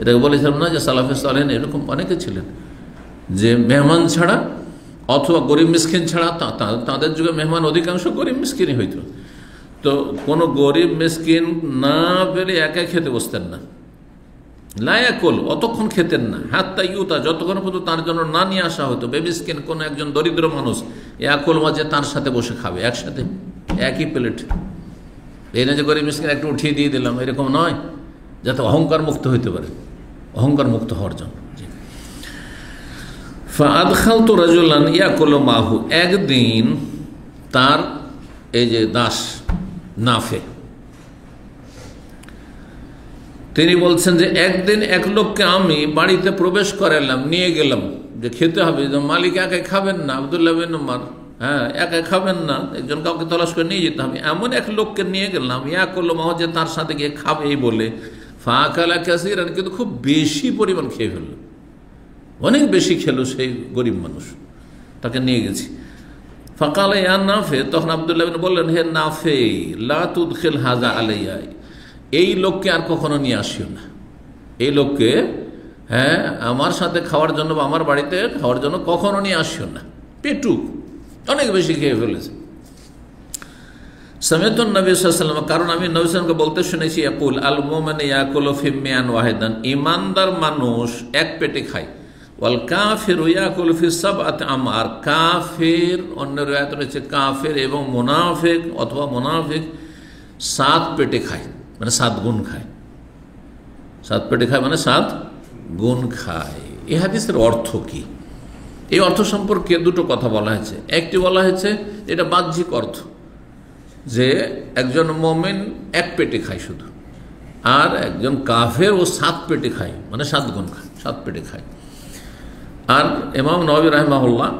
এটাকে বলেছিলাম না যে সালাফে সালেহিন এরকম অনেকে ছিলেন যে মেহমান ছাড়া অথবা গরিব মিসকিন ছাড়া তাদের যুগে মেহমান অধিকাংশ গরিব মিসকিনই হইত। তো কোনো গরিব মিসকিন না পেলে একা খেতে বসতেন না, লায়াকুল অতক্ষণ খেতেন না, হাত্তা ইউতা যতক্ষণ পর্যন্ত তার জন্য না নিয়ে আসা হতো। বেমিসকিন কোন একজন দরিদ্র মানুষ ইয়াকুল মাঝে তার সাথে বসে খাবে একসাথে একই প্লেট। এই না যে গরিব মিসকিন একটু উঠিয়ে দিয়ে দিলাম, এরকম নয়, যাতে অহংকার মুক্ত হইতে পারে, অহংকার মুক্ত হওয়ার জন্য। ফাআদখালতু রাজুলান ইয়াকুলু মাহু, একদিন তার এই যে দাস নাফে তিনি বলছেন যে একদিন এক লোককে আমি বাড়িতে প্রবেশ করালাম, নিয়ে গেলাম যে খেতে হবে। মালিক একাই খাবেন না, আব্দুল্লাহ বিন উমর, হ্যাঁ একাই খাবেন না, একজন কাউকে তলাশ করে নিয়ে যেতে হবে। এমন এক লোককে নিয়ে গেলাম ইয়াকুলু মাহু, যে তার সাথে গিয়ে খাবে এই বলে। ফাআকালা কাসীরান, কিন্তু খুব বেশি পরিমাণ খেয়ে ফেললো, অনেক বেশি খেলো সেই গরিব মানুষ, তাকে নিয়ে গেছি। ফাকালা ইয়া নাফে, তখন আব্দুল্লাহ বিন বললেন, হে নাফে লা তুদখিল হাযা আলাইয়া, এই লোককে আর কখনো নিয়ে আসিও না, এই লোককে হ্যাঁ আমার সাথে খাওয়ার জন্য বা আমার বাড়িতে খাওয়ার জন্য কখনো নিয়ে আসিও না, পেটুক অনেক বেশি খেয়ে ফেলেছে। সামিতুন নবী সাল্লাল্লাহু আলাইহি ওয়াসাল্লাম, কারণ আমি নবী সাল্লাল্লাহু আলাইহি ওয়াসাল্লামকে বলতে শুনেছি, ইয়াকুল আল মুমিনু ইয়াকুলু ফি মিয়ান ওয়াহিদান, ঈমানদার মানুষ এক পেটে খায়। ওয়াল কাফিরু ইয়াকুলু ফি সাবআতি আমআর, কাফির, অন্য riwayat রয়েছে কাফির এবং মুনাফিক অথবা মুনাফিক 7 পেটে খায়, মানে 7 গুণ খায়। 7 পেটে খায় মানে 7 গুণ খায়। এই হাদিসের অর্থ কি? এই অর্থ সম্পর্কে দুটো কথা বলা হয়েছে। একটি বলা হয়েছে এটা বাহ্যিক অর্থ, যে একজন মুমিন এক পেটে খায় শুধু, আর একজন কাফের ও 7 পেটে খায়, মানে 7 গুণ খায়, 7 পেটে খায়। আর ইমাম নববী রাহিমাহুল্লাহ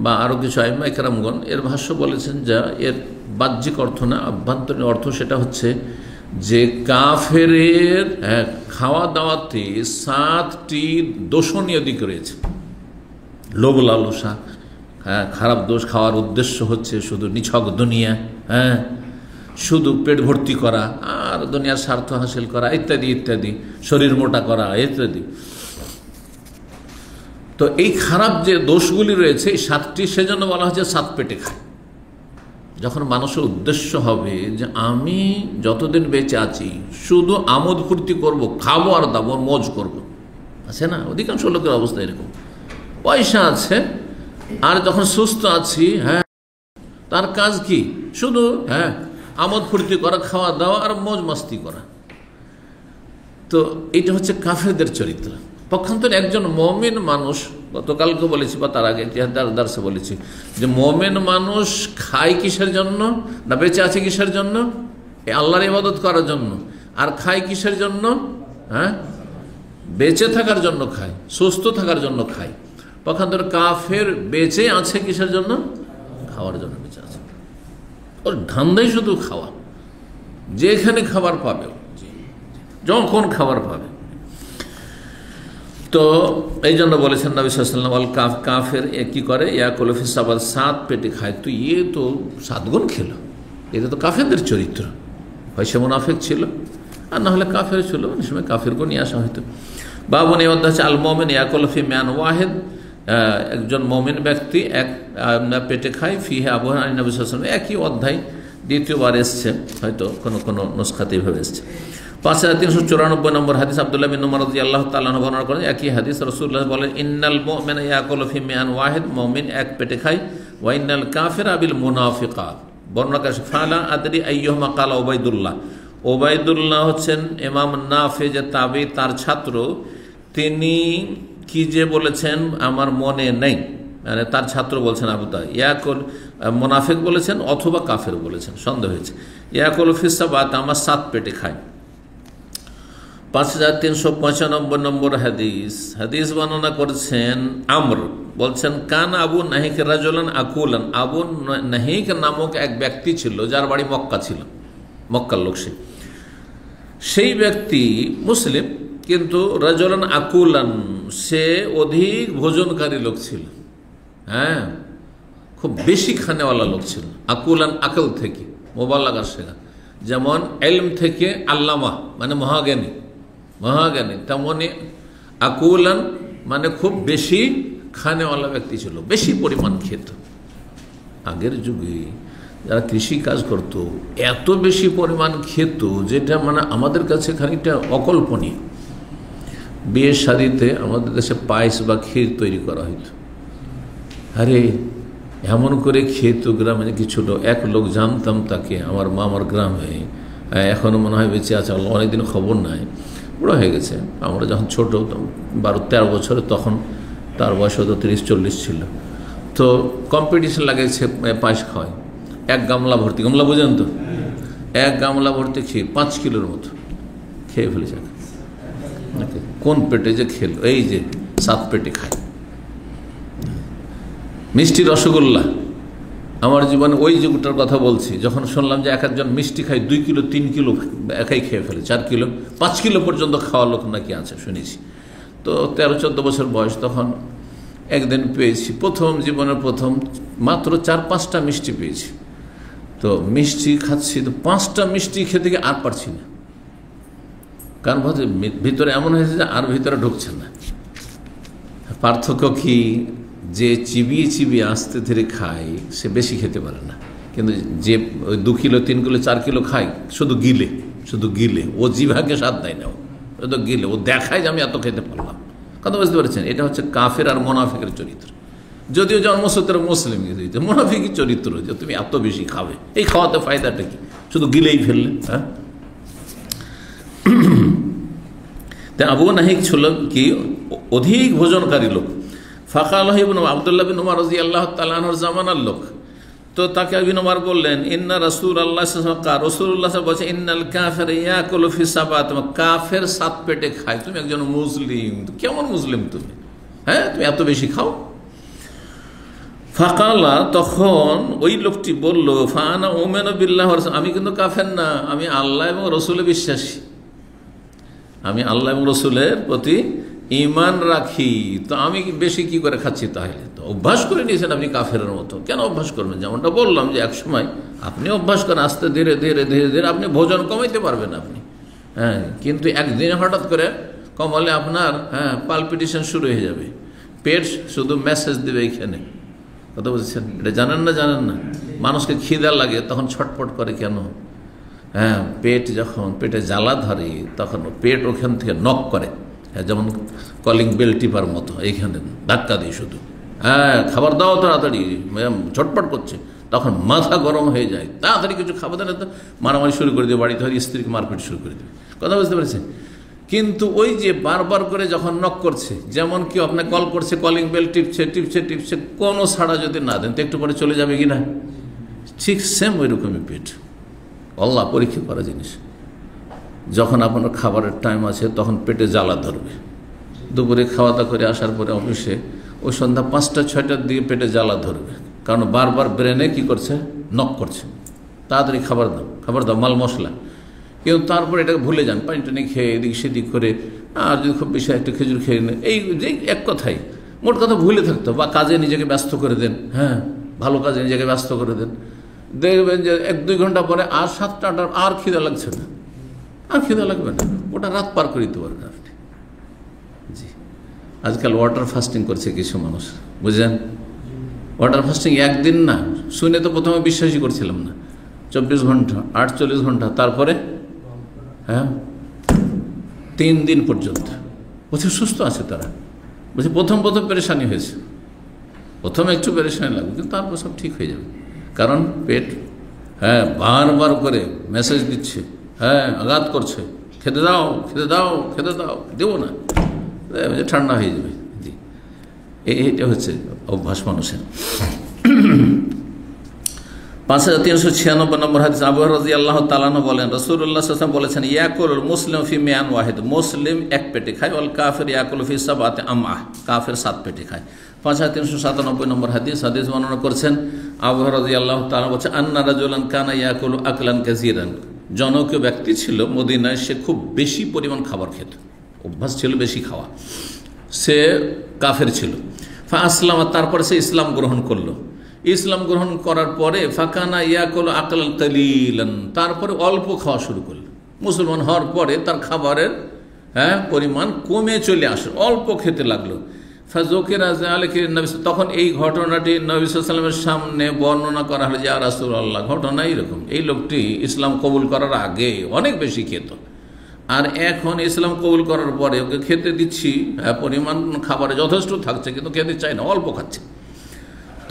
বা আরও কিছু আইম্মা ইকরামগণ এর ভাষ্য বলেছেন, যা এর বাহ্যিক অর্থ না, আভ্যন্তরীণ অর্থ সেটা হচ্ছে যে কাফেরের খাওয়া দাওয়াতে 7টি দোষণীয় দিক রয়েছে। লোভ লালসা, হ্যাঁ খারাপ দোষ, খাওয়ার উদ্দেশ্য হচ্ছে শুধু নিছক দুনিয়া, হ্যাঁ শুধু পেট ভর্তি করা আর দুনিয়ার স্বার্থ হাসিল করা ইত্যাদি ইত্যাদি, শরীর মোটা করা ইত্যাদি। তো এই খারাপ যে দোষগুলি রয়েছে এই 7টি, সেজন্য বলা হচ্ছে 7 পেটে খায়। যখন মানুষের উদ্দেশ্য হবে যে আমি যতদিন বেঁচে আছি শুধু আমোদ ফুর্তি করব, খাবো আর দাবো, মজ করব, আছে না অধিকাংশ লোকের অবস্থা এরকম, পয়সা আছে আর যখন সুস্থ আছি, হ্যাঁ তার কাজ কি শুধু হ্যাঁ আমোদ ফুর্তি করা, খাওয়া দাওয়া আর মজ মাস্তি করা। তো এটা হচ্ছে কাফেরদের চরিত্র। পক্ষান্তরে একজন মুমিন মানুষ, গতকালকে বলেছি বা তার আগে দার্সে বলেছি, যে মুমিন মানুষ খায় কিসের জন্য, না বেঁচে আছে কিসের জন্য, আল্লাহর ইবাদত করার জন্য। আর খায় কিসের জন্য, হ্যাঁ বেঁচে থাকার জন্য খায়, সুস্থ থাকার জন্য খায়। পক্ষান্তরে কাফের বেঁচে আছে কিসের জন্য, খাওয়ার জন্য বেঁচে আছে, ওর ধান্দাই শুধু খাওয়া, যেখানে খাবার পাবে, যখন খাবার পাবে। তো এই জন্য বলেছেন নবী সাল্লাল্লাহু আলাইহি ওয়াসাল্লাম, আল কাফের কি করে, ইয়াকুলু ফি সাবআত, 7 পেটে খায়। তো ইয়ে তো 7 গুণ খেলো, এটা তো কাফেরদের চরিত্র। হয় সে মুনাফিক ছিল আর না হলে কাফের ছিল, অনেক সময় কাফেরকে নিয়ে আসা হয়তো। বাবুন, এই অধ্যায় হচ্ছে আল মুমিন ইয়াকুলু ফি মিয়ান ওয়াহিদ, একজন মুমিন ব্যক্তি এক পেটে খায়। ফিহে আবু হুরায়রা নবী সাল্লাল্লাহু আলাইহি ওয়াসাল্লাম, একই অধ্যায় দ্বিতীয়বার এসছে, হয়তো কোনো নুসখাতে এইভাবে এসছে। 5394 নম্বর হাদিস, আব্দুল্লাহ বিন উমর রাদিয়াল্লাহু তাআলা আনহু বর্ণনা করেন একই হাদিস, রাসূলুল্লাহ বলেন, ইন্নাল মুমিনা ইয়াকুলু ফি মিয়ান ওয়াহিদ, মুমিন এক পেটে খায়। ওয়া ইন্নাল কাফিরা বিল মুনাফিকাত, বর্ণনা করেছেন ফালা আদরি আইয়ুহুমা ক্বালা উবাইদুল্লাহ। উবাইদুল্লাহ হচ্ছেন ইমাম নাফি যে তাবি, তার ছাত্র, তিনি কি যে বলেছেন আমার মনে নেই, মানে তার ছাত্র বলছেন আবু তা, ইয়াকুল মুনাফিক বলেছেন অথবা কাফের বলেছেন, সন্দেহ হয়েছে। ইয়াকুলু ফিস সাবআত, আমার 7 পেটে খায়। 5395 নম্বর হাদিস বর্ণনা করছেন আমর, বলছেন কান আবু নাহিক রাজুলান আকুলান, আবু নাহিক নামক এক ব্যক্তি ছিল যার বাড়ি মক্কা ছিল, মক্কার লোক সে। সেই ব্যক্তি মুসলিম, কিন্তু রাজুলান আকুলান, সে অধিক ভোজনকারী লোক ছিল, হ্যাঁ খুব বেশি খানেওয়ালা লোক ছিল। আকুলান আকল থেকে মোবাল্লাগার শেখা, যেমন ইলম থেকে আল্লামা মানে মহাজ্ঞানী, তেমনি আকুলান মানে খুব বেশি খানেওয়ালা ব্যক্তি ছিল, বেশি পরিমাণ খেত। আগের যুগে যারা কৃষি কাজ করত এত বেশি পরিমাণ খেত যেটা মানে আমাদের কাছে খানিকটা অকল্পনীয়। বিয়ের শাদিতে আমাদের দেশে পায়েস বা ক্ষীর তৈরি করা হইতো। আরে এমন করে খেত গ্রামে কিছু লোক, এক লোক জানতাম তাকে, আমার মামার গ্রামে, এখনও মনে হয় বেঁচে আছে, অনেকদিন খবর নাই, বড় হয়ে গেছে। আমরা যখন ছোট 12-13 বছরে, তখন তার বয়স হয়তো 30-40 ছিল। তো কম্পিটিশন লাগাইছে পায়েস খাওয়ায়, 1 গামলা ভর্তি, গামলা বোঝেন তো, 1 গামলা ভর্তি ক্ষীর 5 কিলোর মতো খেয়ে ফেলেছে। কোন পেটে যে খেল, এই যে 7 পেটে খায়। মিষ্টি রসগোল্লা, আমার জীবনে ওই যুগটার কথা বলছি, যখন শুনলাম যে এক একজন মিষ্টি খায় 2 কিলো 3 কিলো একাই খেয়ে ফেলে, 4 কিলো 5 কিলো পর্যন্ত খাওয়া লোক নাকি আছে শুনেছি। তো 13-14 বছর বয়স, তখন একদিন পেয়েছি, জীবনের প্রথম মাত্র 4-5টা মিষ্টি পেয়েছি। তো মিষ্টি খাচ্ছি, তো 5টা মিষ্টি খেতে গিয়ে আর পারছি না, কারণ ভিতরে এমন হয়েছে যে আর ভিতরে ঢুকছে না। পার্থক্য কি, যে চিবিয়ে চিবিয়ে আস্তে ধীরে খায় সে বেশি খেতে পারে না, কিন্তু যে 2 কিলো 3 কিলো 4 কিলো খায় শুধু গিলে, ও জিভাকে স্বাদ দেয় না, ও তো গিলে, ও দেখায় যে আমি এত খেতে পারলাম। কথা বুঝতে পারছেন? এটা হচ্ছে কাফের আর মোনাফিকের চরিত্র। যদিও জন্মসূত্রে মুসলিম, মোনাফিকের চরিত্র যে তুমি এত বেশি খাবে, এই খাওয়াতে ফায়দাটা কি, শুধু গিলেই ফেললে। হ্যাঁ, তা আবু নাহিক ছিল কি অধিক ভোজনকারী লোক। ফাকাল ইবনে আব্দুল্লাহ বিন উমর রাদিয়াল্লাহু তাআলা আনহুর জামানার লোক। তো তাকে ইবনে উমর বললেন, ইন্না রাসূলুল্লাহ সাল্লাল্লাহু আলাইহি ওয়াসাল্লাম বলেছে, ইন্নাল কাফির ইয়াকুলু ফি সাবাত, কাফের 7 পেটে খায়। তুমি একজন মুসলিম, কেমন মুসলিম তুমি? হ্যাঁ, তুমি এত বেশি খাও। ফাকালা, তখন ওই লোকটি বলল, ফানা উমিনু বিল্লাহি ওয়া রাসূলিহি, আমি কিন্তু কাফের না, আমি আল্লাহ এবং রসুলে বিশ্বাসী, আমি আল্লাহ এবং রসুলের প্রতি ঈমান রাখি। তো আমি বেশি কি করে খাচ্ছি? তাহলে তো অভ্যাস করে নিয়েছেন আপনি কাফেরের মতো। কেন অভ্যাস করবেন? যেমনটা বললাম যে এক সময় আপনি অভ্যাস করেন, আস্তে ধীরে ধীরে ধীরে ধীরে আপনি ভোজন কমাইতে পারবেন আপনি। হ্যাঁ, কিন্তু একদিন হঠাৎ করে কমালে আপনার পালপিটেশন শুরু হয়ে যাবে, পেট শুধু মেসেজ দেবে এইখানে। কথা বলছেন? এটা জানেন না? মানুষকে খিদা লাগে তখন ছটফট করে কেন? হ্যাঁ, যখন পেটে জ্বালা ধরে তখন পেট ওখান থেকে নক করে, যেমন কলিং বেল টিপার মতো, এইখানে ধাক্কা দিয়ে শুধু, হ্যাঁ খাবার দাও তাড়াতাড়ি, ছটপট করছে, তখন মাথা গরম হয়ে যায়, তাড়াতাড়ি কিছু খাবার দেয় না তো মারামারি শুরু করে দেবে, বাড়িতে হয়তো স্ত্রীকে মারপিট শুরু করে দেবে। কথা বুঝতে পেরেছেন? কিন্তু ওই যে বারবার করে যখন নক করছে, যেমন কেউ আপনার কল করছে, কলিং বেল টিপছে, কোনো সাড়া যদি না দেন তো একটু পরে চলে যাবে কিনা, ঠিক সেম ওই রকমই পেট। আল্লাহ পরীক্ষা করা জিনিস। যখন আপনার খাবারের টাইম আছে তখন পেটে জ্বালা ধরবে, দুপুরে খাওয়া দাওয়া করে আসার পরে অফিসে ওই সন্ধ্যা 5টা-6টার দিকে পেটে জ্বালা ধরবে, কারণ বারবার ব্রেনে কি করছে, নক করছে, তাড়াতাড়ি খাবার দাও মাল মশলা। কিন্তু তারপরে এটাকে ভুলে যান, পানি টানি খেয়ে এদিক সেদিক করে, আর যদি খুব বেশি একটা খেজুর খেয়ে নেন, এই যে এক কথাই মোট কথা ভুলে থাকতো, বা কাজে নিজেকে ব্যস্ত করে দেন। হ্যাঁ, ভালো কাজে নিজেকে ব্যস্ত করে দেন, দেখবেন যে 1-2 ঘন্টা পরে আর 7টা আর খিদা লাগছে না, আর খিদা লাগবে না, ওটা রাত পার করে দিতে পারবেন আপনি। জি, আজকাল ওয়াটার ফাস্টিং করছে কিছু মানুষ, বুঝলেন? ওয়াটার ফাস্টিং একদিন না, শুনে তো প্রথমে বিশ্বাসই করছিলাম না, 24 ঘন্টা 48 ঘন্টা, তারপরে 3 দিন পর্যন্ত বলছে সুস্থ আছে তারা। বলছে প্রথম পেরেশানি হয়েছে, প্রথমে একটু পেরেশানি লাগবে, কিন্তু তারপর সব ঠিক হয়ে যাবে, কারণ পেট বারবার করে মেসেজ দিচ্ছে, আঘাত করছে, খেতে দাও দেবো না, ঠান্ডা হয়ে যাবে। জি, এইটা হচ্ছে অভ্যাস মানুষের। 5396 নম্বর হাদিস, আবু হুরায়রা রাদিয়াল্লাহু তাআলা আনহু বলেন, রাসূলুল্লাহ সাল্লাল্লাহু আলাইহি ওয়াসাল্লাম বলেছেন, ইয়াকুলুল মুসলিমু ফি মিআন ওয়াহিদ, মুসলিম 1 পেটে খায়, ওয়াল কাফির ইয়াকুলু ফি সাবআতি আমআহ, কাফির 7 পেটে খায়। 5397 নম্বর হাদিস বর্ণনা করছেন আবু হুরায়রা রাদিয়াল্লাহু তাআলা বলেছেন, আন্না রাজুলান কানা ইয়াকুলু আকলান কাসীরান, জনৈক ব্যক্তি ছিল মদিনায়, সে খুব বেশি পরিমাণ খাবার খেত, অভ্যাস ছিল বেশি খাওয়া, সে কাফের ছিল। ফা আসলামা, তারপরে সে ইসলাম গ্রহণ করলো। ইসলাম গ্রহণ করার পরে ফাকানা ইয়াকুলু আকলান কালিলান, তারপরে অল্প খাওয়া শুরু করলো। মুসলমান হওয়ার পরে তার খাবারের পরিমাণ কমে চলে আসে, অল্প খেতে লাগলো। ফাজুকির যালিকা নবী, তখন এই ঘটনাটি নবী সাল্লাল্লাহু আলাইহি ওয়াসাল্লামের সামনে বর্ণনা করা হলো, ইয়া রাসূলুল্লাহ, ঘটনা এরকম, এই লোকটি ইসলাম কবুল করার আগে অনেক বেশি খেত, আর এখন ইসলাম কবুল করার পরে ওকে খেতে দিচ্ছি, পরিমাণ খাবারে যথেষ্ট থাকছে কিন্তু খেতে চায় না, অল্প খাচ্ছে।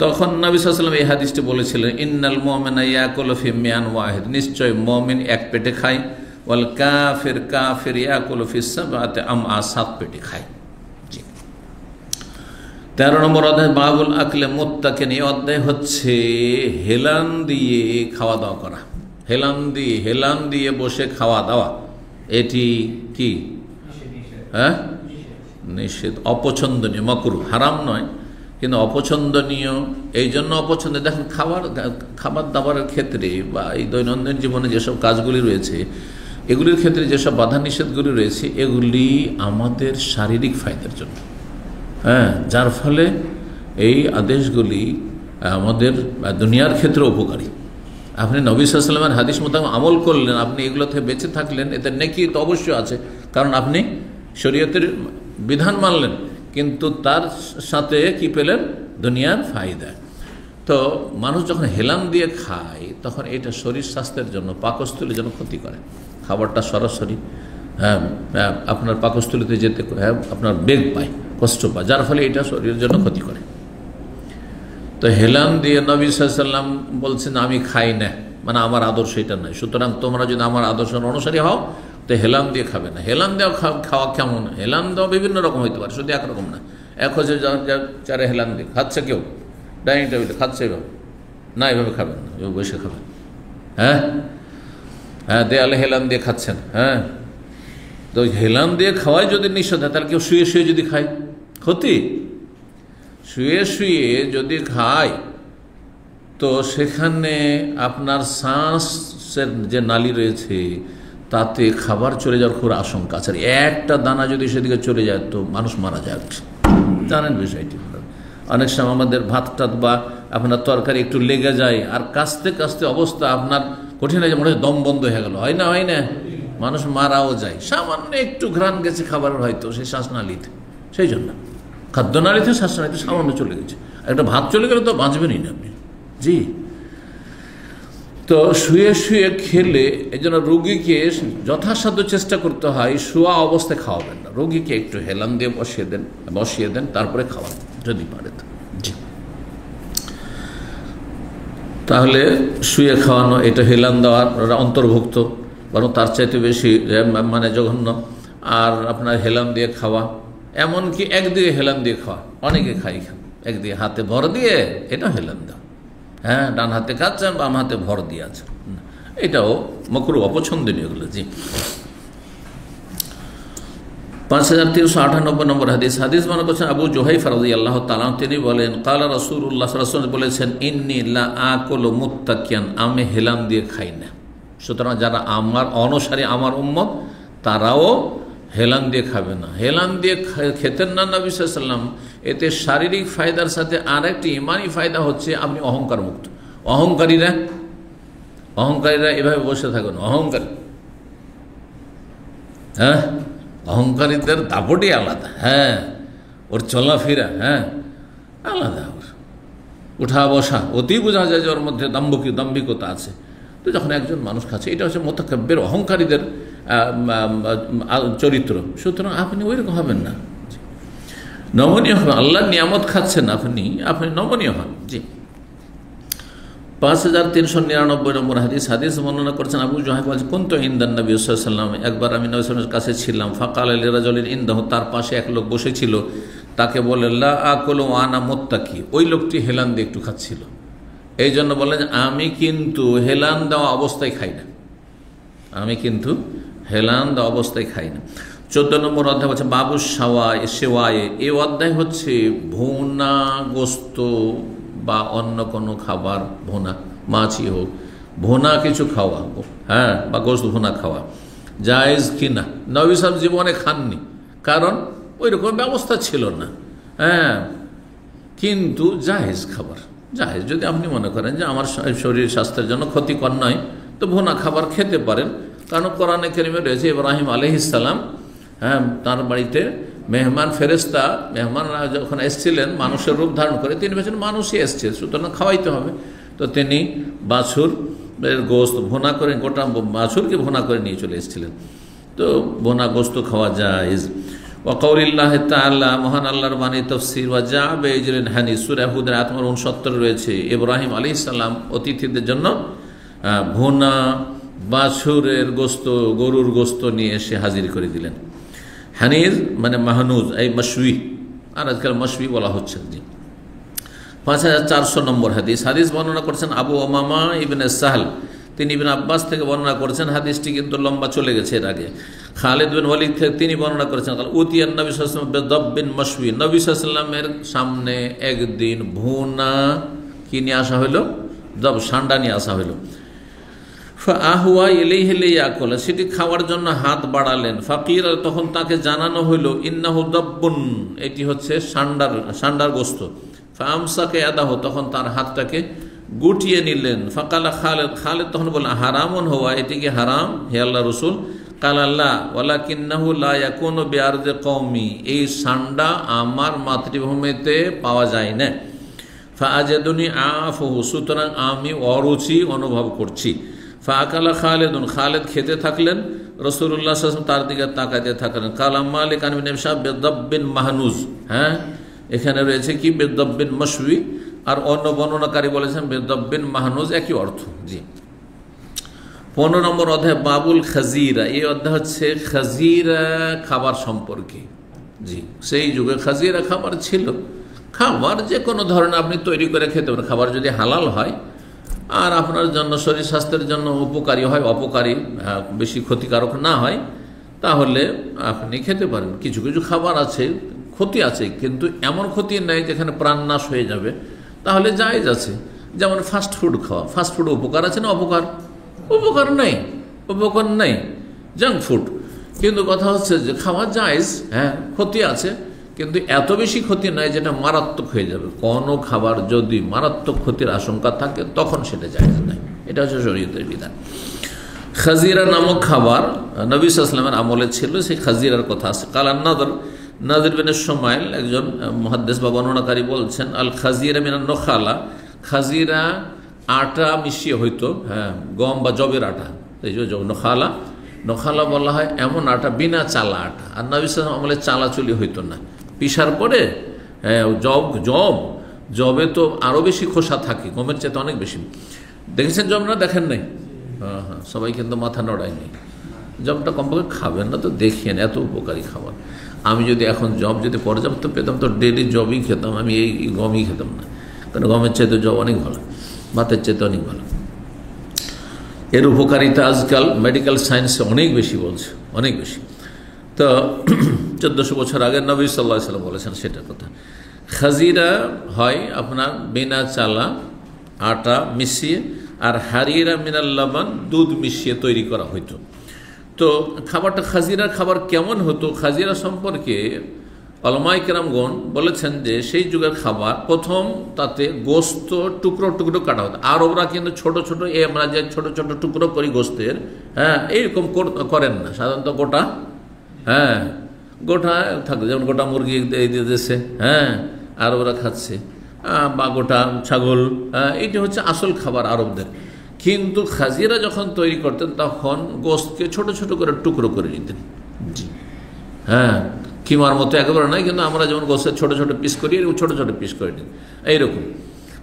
তখন নবী সাল্লাল্লাহু আলাইহি ওয়াসাল্লাম এই হাদিসটি বলেছিলেন, ইন্নাল মুমিনা ইয়াকুলু ফি মিয়ান ওয়াহিদ, নিশ্চয় মুমিন এক পেটে খায়, ওয়াল কাফির ইয়াকুলু ফি সাবআতি আমআ, সাত পেটে খায়। 13 নম্বর অধ্যায় বাবুল আকলে মুত্তাকিন, এই অধ্যায় হচ্ছে হেলান দিয়ে খাওয়া দাওয়া করা, হেলান দিয়ে বসে খাওয়া দাওয়া, এটি কি নিষেধ, অপছন্দনীয়, মাকরুহ, হারাম নয় কিন্তু অপছন্দনীয়। এই জন্য অপছন্দ, দেখেন খাবার দাবারের ক্ষেত্রে বা এই দৈনন্দিন জীবনে যেসব কাজগুলি রয়েছে এগুলির ক্ষেত্রে যেসব বাধা নিষেধগুলি রয়েছে এগুলি আমাদের শারীরিক ফায়দার জন্য, যার ফলে এই আদেশগুলি আমাদের দুনিয়ার ক্ষেত্রে উপকারী। আপনি নবী সাল্লাল্লাহু আলাইহি ওয়াসাল্লামের হাদিস মোতাবেক আমল করলেন, আপনি এগুলো থেকে বেঁচে থাকলেন, এতে নেকি তো অবশ্যই আছে, কারণ আপনি শরীয়তের বিধান মানলেন, কিন্তু তার সাথে কি পেলেন? দুনিয়ার ফায়দা। তো মানুষ যখন হেলান দিয়ে খায় তখন এটা শরীর স্বাস্থ্যের জন্য, পাকস্থলীর জন্য ক্ষতি করে। খাবারটা সরাসরি আপনার পাকস্থলীতে যেতে আপনার বেগ পায়, কষ্ট পায়, যার ফলে এটা শরীরের জন্য ক্ষতি করে। তো হেলান দিয়ে নবী সাল্লাল্লাহু আলাইহি ওয়াসাল্লাম বলছেন আমি খাই না, মানে আমার আদর্শ এটা নয়, সুতরাং তোমরা যদি আমার আদর্শের অনুসারী হও তো হেলান দিয়ে খাবে না। হেলান দেওয়া খাওয়া কেমন? হেলান দেওয়া বিভিন্ন রকম হইতে পারে, শুধু একরকম না। এক হচ্ছে চারে হেলান দিয়ে খাচ্ছে, কেউ ডাইনিং টেবিলে খাচ্ছে, এভাবে না, এভাবে খাবেন না, এভাবে বসে খাবেন। হ্যাঁ, দেয়ালে হেলান দিয়ে খাচ্ছেন। তো হেলান দিয়ে খাওয়াই যদি নিষেধ হয়, তাহলে কেউ শুয়ে শুয়ে যদি খায় ক্ষতি? শুয়ে শুয়ে যদি খায় তো সেখানে আপনার শ্বাসের যে নালী রয়েছে তাতে খাবার চলে যাওয়ার খুব আশঙ্কা আছে। একটা দানা যদি সেদিকে চলে যায় তো মানুষ মারা যাচ্ছে, জানেন বিষয়টি। অনেক সময় আমাদের ভাত টাত বা আপনার তরকারি একটু লেগে যায়, আর কাস্তে কাস্তে অবস্থা আপনার কঠিন হয়ে যায়, মনে হয় দম বন্ধ হয়ে গেল, হয় না, মানুষ মারাও যায়। সামান্য একটু ঘ্রাণ গেছে খাবারের, হয়তো সেই শ্বাসনালীতে, সেই জন্য খাদ্যনালীতে শ্বাসনালীতে সামান্য চলে গেছে। একটা ভাত চলে গেলে তো বাঁচবেনই না আপনি, জি। তো শুয়ে শুয়ে খেলে এই জন্য রোগীকে যথাসাধ্য চেষ্টা করতে হয় শোয়া অবস্থায় খাওয়াবেন না, রোগীকে একটু হেলান দিয়ে বসিয়ে দেন, তারপরে খাওয়ান যদি পারে তো, জি। তাহলে শুয়ে খাওয়ানো এটা হেলান দেওয়ার অন্তর্ভুক্ত, বরং তার চাইতে বেশি মানে জঘন্য। আর আপনার হেলান দিয়ে খাওয়া, এমনকি একদিকে হেলান দিয়ে খাওয়া, অনেকে খাই একদিকে হাতে ভর দিয়ে, এটা হেলান দেওয়া। ডান হাতে খাচ্ছেন, বাম হাতে ভর দিয়ে আছে, এটাও মাকরুহ, অপছন্দনীয় এগুলো, জি। 5398 নম্বর হাদিস মনে করছেন আবু জুহাইফা রাদিয়াল্লাহু তাআলা, তিনি বলেন ক্বালা রাসূলুল্লাহ সাল্লাল্লাহু আলাইহি ওয়াসাল্লাম বলেছেন, ইন্নী লা আকুলু মুত্তাকিয়ান, আমি হেলান দিয়ে খাই না। সুতরাং যারা আমার অনুসারী, আমার উম্মত, তারাও হেলান দিয়ে খাবে না। হেলান দিয়ে খেতেন না নবী সাল্লাল্লাহু আলাইহি ওয়াসাল্লাম। এতে শারীরিক ফায়দার সাথে আর একটি ইমানি ফায়দা হচ্ছে, আপনি অহংকার মুক্ত। অহংকারীরা এভাবে বসে থাকুন, অহংকারীদের দাপটই আলাদা, ওর চলাফেরা আলাদা, ওর উঠা বসা অতি বোঝা যায় যে ওর মধ্যে দাম্ভিকতা আছে। তো যখন একজন মানুষ খাচ্ছে, এটা হচ্ছে মুতাকাব্বির, অহংকারীদের চরিত্র। সুতরাং আপনি ওইরকম হবেন না, নমনীয় হন। আল্লাহর নিয়ামত খাচ্ছেন, আপনি নমনীয় হন, জি। 5399 নম্বর হাদিস বর্ণনা করছেন আবু জুহাইফা বলেছেন, কুনতু ইনদান নবী সাল্লাল্লাহু আলাইহি ওয়াসাল্লাম, একবার আমি নবী সাল্লাল্লাহু আলাইহি ওয়াসাল্লামের কাছে ছিলাম। ফাকালা লিরাজুলিন ইনদাহু, তার পাশে এক লোক বসেছিল, তাকে বলে লা আকুলু ওয়া আনা মুত্তাকি, ওই লোকটি হেলান দিয়ে একটু খাচ্ছিল। এই জন্য বলেন আমি কিন্তু হেলান দেওয়া অবস্থায় খাই না, 14 নম্বর অধ্যায় হচ্ছে বাবু সেওয়ায়ে, এই অধ্যায় হচ্ছে ভুনা গোস্ত বা অন্য কোনো খাবার, ভুনা মাছই হোক, ভুনা কিছু খাওয়া, বা গোস্ত ভুনা খাওয়া জায়েজ কিনা। নবী সাহেব জীবনে খাননি, কারণ ওই রকম ব্যবস্থা ছিল না, কিন্তু জায়েজ খাবার, জায়েজ। যদি আপনি মনে করেন যে আমার শরীর স্বাস্থ্যের জন্য ক্ষতিকর নয়, তো ভুনা খাবার খেতে পারেন। কারণ কোরআনে কারিমে রয়েছে ইব্রাহিম আলাইহিস সালাম তার বাড়িতে মেহমান ফেরেশতা মেহমানরা যখন এসেছিলেন মানুষের রূপ ধারণ করে, তিনি বলছেন মানুষই এসছে, সুতরাং খাওয়াইতে হবে। তো তিনি বাছুরের গোস্ত ভুনা করে, গোটা বাছুরকে ভুনা করে নিয়ে চলে এসেছিলেন। তো ভুনা গোস্ত খাওয়া যায়। ওয়াকাউলিল্লাহ তাআলা, মহান আল্লাহর বাণী তাফসীর, ওয়া জাআ বিইজলিন হানি, সূরা হুদের আয়াত নম্বর 69 রয়েছে, ইব্রাহিম আলাইহিস সালাম অতিথিদের জন্য ভুনা বাছুরের গোস্ত, গরুর গোস্ত নিয়ে এসে হাজির করে দিলেন। হানির মানে মাহনুজ, এই মশউই, আর আজকাল মশউই বলা হচ্ছে। 5400 নম্বর হাদিস। হাদিস বর্ণনা করছেন আবু উমামা ইবনে সাহল, তিনি ইবনে আব্বাস থেকে বর্ণনা করেছেন। হাদিসটি কিন্তু লম্বা চলে গেছে এর আগে। খালিদ বিন ওয়ালিদ থেকে তিনি বর্ণনা করেছেন, উতিয়ান নবী সাল্লাল্লাহু আলাইহি ওয়াসাল্লাম বিদাব্বিন মশউই, নবী সাল্লাল্লাহু আলাইহি ওয়াসাল্লামের সামনে একদিন ভুনা কি নিয়ে আসা হলো, দব সান্ডা নিয়ে আসা হলো। ফাআহুয়া ইলাইহি লিয়াকুল, সেটি খাওয়ার জন্য হাত বাড়ালেন। ফাকির, তখন তাকে জানানো হলো ইন্নাহু দাব্বুন, এটি হচ্ছে সান্ডার গোস্ত। ফামসাকে ইয়াদাহু, তখন তার হাতটাকে গুটিয়ে নিলেন। ফাকালা খালিদ তখন বললেন হারামুন হুয়া, এটি কি হারাম হে আল্লাহর রাসূল? কালা লা ওয়ালাকিন্নাহু লা ইয়াকুনু বিআরদি কওমি, এই সান্ডা আমার মাতৃভূমিতে পাওয়া যায় না। ফাআজাদুনি আফুহু, সুতরাং আমি অরুচি অনুভব করছি। ফাআকালা খালিদুন, খালিদ খেতে থাকলেন, রাসূলুল্লাহ সাল্লাল্লাহু আলাইহি ওয়াসাল্লাম তার দিকে তাকাতে থাকলেন। কালা মালিক আন ইবনে শাব বিদাব্বিন মাহনুজ, হ্যাঁ এখানে রয়েছে কি বিদাব্বিন মশউই, আর অন্য বর্ণনাকারী বলেছেন বিদাব্বিন মাহনুজ, একই অর্থ। জি। 15 নম্বর অধ্যায় বাবুল খাজিরা, এই অধ্যায় হচ্ছে খাজিরা খাবার সম্পর্কে। জি, সেই যুগে খাজিরা খাবার ছিল। খাবার যে কোনো ধরনের আপনি তৈরি করে খেতে পারেন, খাবার যদি হালাল হয় আর আপনার জন্য শরীর স্বাস্থ্যের জন্য উপকারী হয়, অপকারী বেশি ক্ষতিকারক না হয়, তাহলে আপনি খেতে পারেন। কিছু কিছু খাবার আছে ক্ষতি আছে, কিন্তু এমন ক্ষতি নেই যেখানে প্রাণনাশ হয়ে যাবে, তাহলে জায়েজ আছে। যেমন ফাস্ট ফুড খাওয়া, ফাস্ট ফুড উপকার আছে না অপকার? উপকার নেই, উপকার নেই, জাঙ্ক ফুড। কিন্তু কথা হচ্ছে যে খাওয়া জায়েজ, হ্যাঁ ক্ষতি আছে, কিন্তু এত বেশি ক্ষতি নয় যেটা মারাত্মক হয়ে যাবে। কোনো খাবার যদি মারাত্মক ক্ষতির আশঙ্কা থাকে তখন সেটা জায়েজ নয়, এটা হচ্ছে শরীয়তের বিধান। খাজিরা নামক খাবার নবী সাল্লাল্লাহু আলাইহি ওয়াসাল্লামের আমলে ছিল, সেই খাজিরার কথা আছে। কালান নাদির বিন শুমাইল একজন মুহাদ্দিস বা বর্ণনাকারী বলছেন, আল খাজিরা মিনান নখালা, খাজিরা আটা মিশিয়ে হইতো, হ্যাঁ গম বা জবের আটা, এই যে নখালা বলা হয় এমন আটা, বিনা চালা আটা। আর নবী সাল্লাল্লাহু আলাইহি ওয়াসাল্লাম আমলে চালাচুলি হইতো না, পিসার পরে জবে তো আরও বেশি খোসা থাকে, গমের চেয়ে অনেক বেশি। দেখেছেন জব না? দেখেন নাই? হ্যাঁ হ্যাঁ, সবাই কিন্তু মাথা নড়ায়নি। জবটা কমপক্ষে খাবেন না তো, দেখিয়েন, এত উপকারী খাবার। আমি যদি এখন জব যদি পর্যাপ্ত পেতাম তো ডেলি জবই খেতাম, আমি এই গমই খেতাম না, কারণ গমের চাইতে জব অনেক ভালো, ভাতের চাইতে অনেক ভালো। এর উপকারিতা আজকাল মেডিকেল সায়েন্সে অনেক বেশি বলছে, অনেক বেশি। তো 1400 বছর আগে নবী সাল্লাল্লাহু আলাইহি ওয়াসাল্লাম বলেছেন সেটার কথা। খাজিরা হয় আপনার বিনা চালা আটা মিশিয়ে, আর হারিরা মিনাল লাবান, দুধ মিশিয়ে তৈরি করা হইতো। তো খাবারটা খাজিরার খাবার কেমন হতো, খাজিরা সম্পর্কে উলামায়ে কেরামগণ বলেছেন যে সেই যুগের খাবার, প্রথম তাতে গোস্ত টুকরো টুকরো কাটা হতো। আরবরা কিন্তু ছোট ছোট, আমরা যে ছোট ছোট টুকরো করি গোস্তের, হ্যাঁ এইরকম করেন না, সাধারণত গোটা, হ্যাঁ গোটা থাকে, যেমন গোটা মুরগি দিয়ে দিয়েছে, হ্যাঁ আরবরা খাচ্ছে, বা গোটা ছাগল, এইটা হচ্ছে আসল খাবার আরবদের। কিন্তু খাজিরা যখন তৈরি করতেন তখন গোস্তকে ছোট ছোট করে টুকরো করে নিতেন। জি হ্যাঁ, কিমার মতো একেবারে নয়, কিন্তু আমরা যেমন গোস্তের ছোট ছোট পিস করি, এরকম ছোট ছোট পিস করে নিন এইরকম,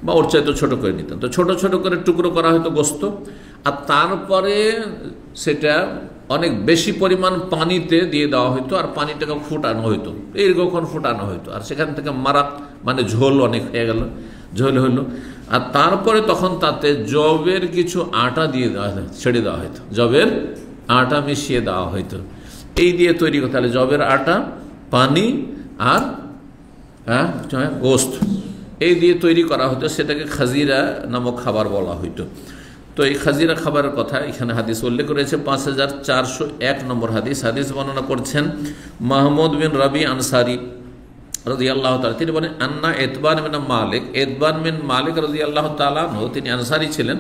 বা ওর চাইতে ছোট করে নিতেন। তো ছোট ছোট করে টুকরো করা হতো গোস্ত, আর তারপরে সেটা অনেক বেশি পরিমাণ পানিতে দিয়ে দেওয়া হতো, আর পানিটাকে ফুটানো হইতো, এইরকম ফুটানো হইতো, আর সেখান থেকে মারাক মানে ঝোল অনেক হয়ে গেল, ঝোল হইলো। আর তারপরে তখন তাতে জবের কিছু আটা দিয়ে দেওয়া হতো, ছেড়ে দেওয়া হতো, জবের আটা মিশিয়ে দেওয়া হইতো, এই দিয়ে তৈরি করতে। তাহলে জবের আটা, পানি আর গোস্ত, এই দিয়ে তৈরি করা হতো, সেটাকে খাজিরা নামক খাবার বলা হইতো। তো এই খাজিরা খাবারের কথা এখানে হাদিস উল্লেখ করেছে। 5401 নম্বর হাদিস। হাদিস বর্ণনা করছেন মাহমুদ বিন রবি আনসারি রাদিয়াল্লাহু তাআলা, তিনি বলেন আন্না ইতবান বিন মালিক, ইতবান বিন মালিক রাদিয়াল্লাহু তাআলা, তিনি আনসারি ছিলেন,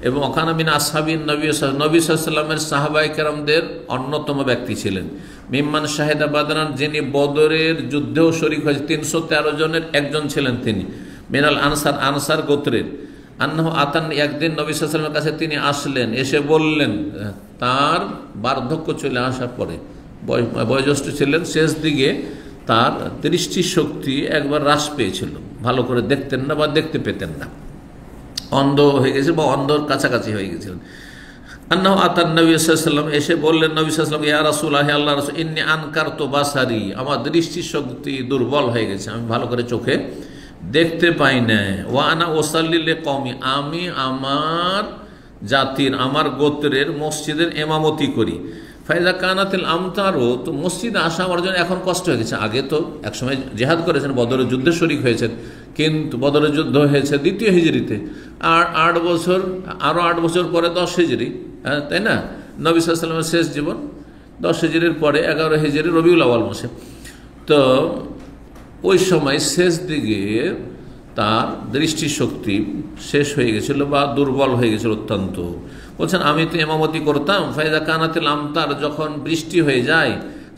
এবং ওখানা মিন আসহাবিন নবী নবী সাল্লাল্লাহু আলাইহি ওয়াসাল্লামের সাহাবায়ে কেরামদের অন্যতম ব্যক্তি ছিলেন। মিম্মান শাহেদা বাদরান, যিনি বদরের যুদ্ধেও শরীক হয়েছে, 313 জনের একজন ছিলেন তিনি। মিনাল আনসার, আনসার গোত্রের। আন্নাহু আতান, একদিন নবী সাল্লাল্লাহু আলাইহি ওয়াসাল্লামের কাছে তিনি আসলেন, এসে বললেন, তার বার্ধক্য চলে আসার পরে, বয়োজ্যেষ্ঠ ছিলেন, শেষ দিকে তার দৃষ্টিশক্তি একবার হ্রাস পেয়েছিল, ভালো করে দেখতেন না বা দেখতে পেতেন না, অন্ধ হয়ে গেছে বা অন্ধর কাছাকাছি হয়ে গেছিলেন। আন্নাহু আতান নবী সাল্লাল্লাহু আলাইহি ওয়াসাল্লাম, এসে বললেন নবী সাল্লাল্লাহু আলাইহি ওয়াসাল্লাম, ইয়া রাসূলুল্লাহ, আল্লাহর রাসূল, ইন্নী আনকারতু বাসারি, আমার দৃষ্টিশক্তি দুর্বল হয়ে গেছে, আমি ভালো করে চোখে দেখতে পাই না। ওয়া আনা উসাল্লি লিকওমি, আমি আমার জাতির, আমার গোত্রের মসজিদের ইমামতি করি। ফাইজা কানাতিল আমতারও, তো মসজিদে আসা আমার জন্য এখন কষ্ট হয়ে গেছে। আগে তো একসময় জিহাদ করেছেন, বদরের যুদ্ধে শরীক হয়েছেন, কিন্তু বদরের যুদ্ধ হয়েছে 2য় হিজরিতে, আর 8 বছর, আরও 8 বছর পরে 10 হিজরি, হ্যাঁ তাই না? নবী সাল্লাল্লাহু আলাইহি ওয়াসাল্লামের শেষ জীবন 10 হিজরির পরে 11 হিজরি রবিউল আউয়াল মাসে। তো ওই সময় শেষ দিকে তার দৃষ্টিশক্তি শেষ হয়ে গেছিল বা দুর্বল হয়ে গেছিল অত্যন্ত। বলছেন আমি তো ইমামতি করতাম, ফাইজা কানাতিল আমতার, যখন বৃষ্টি হয়ে যায়,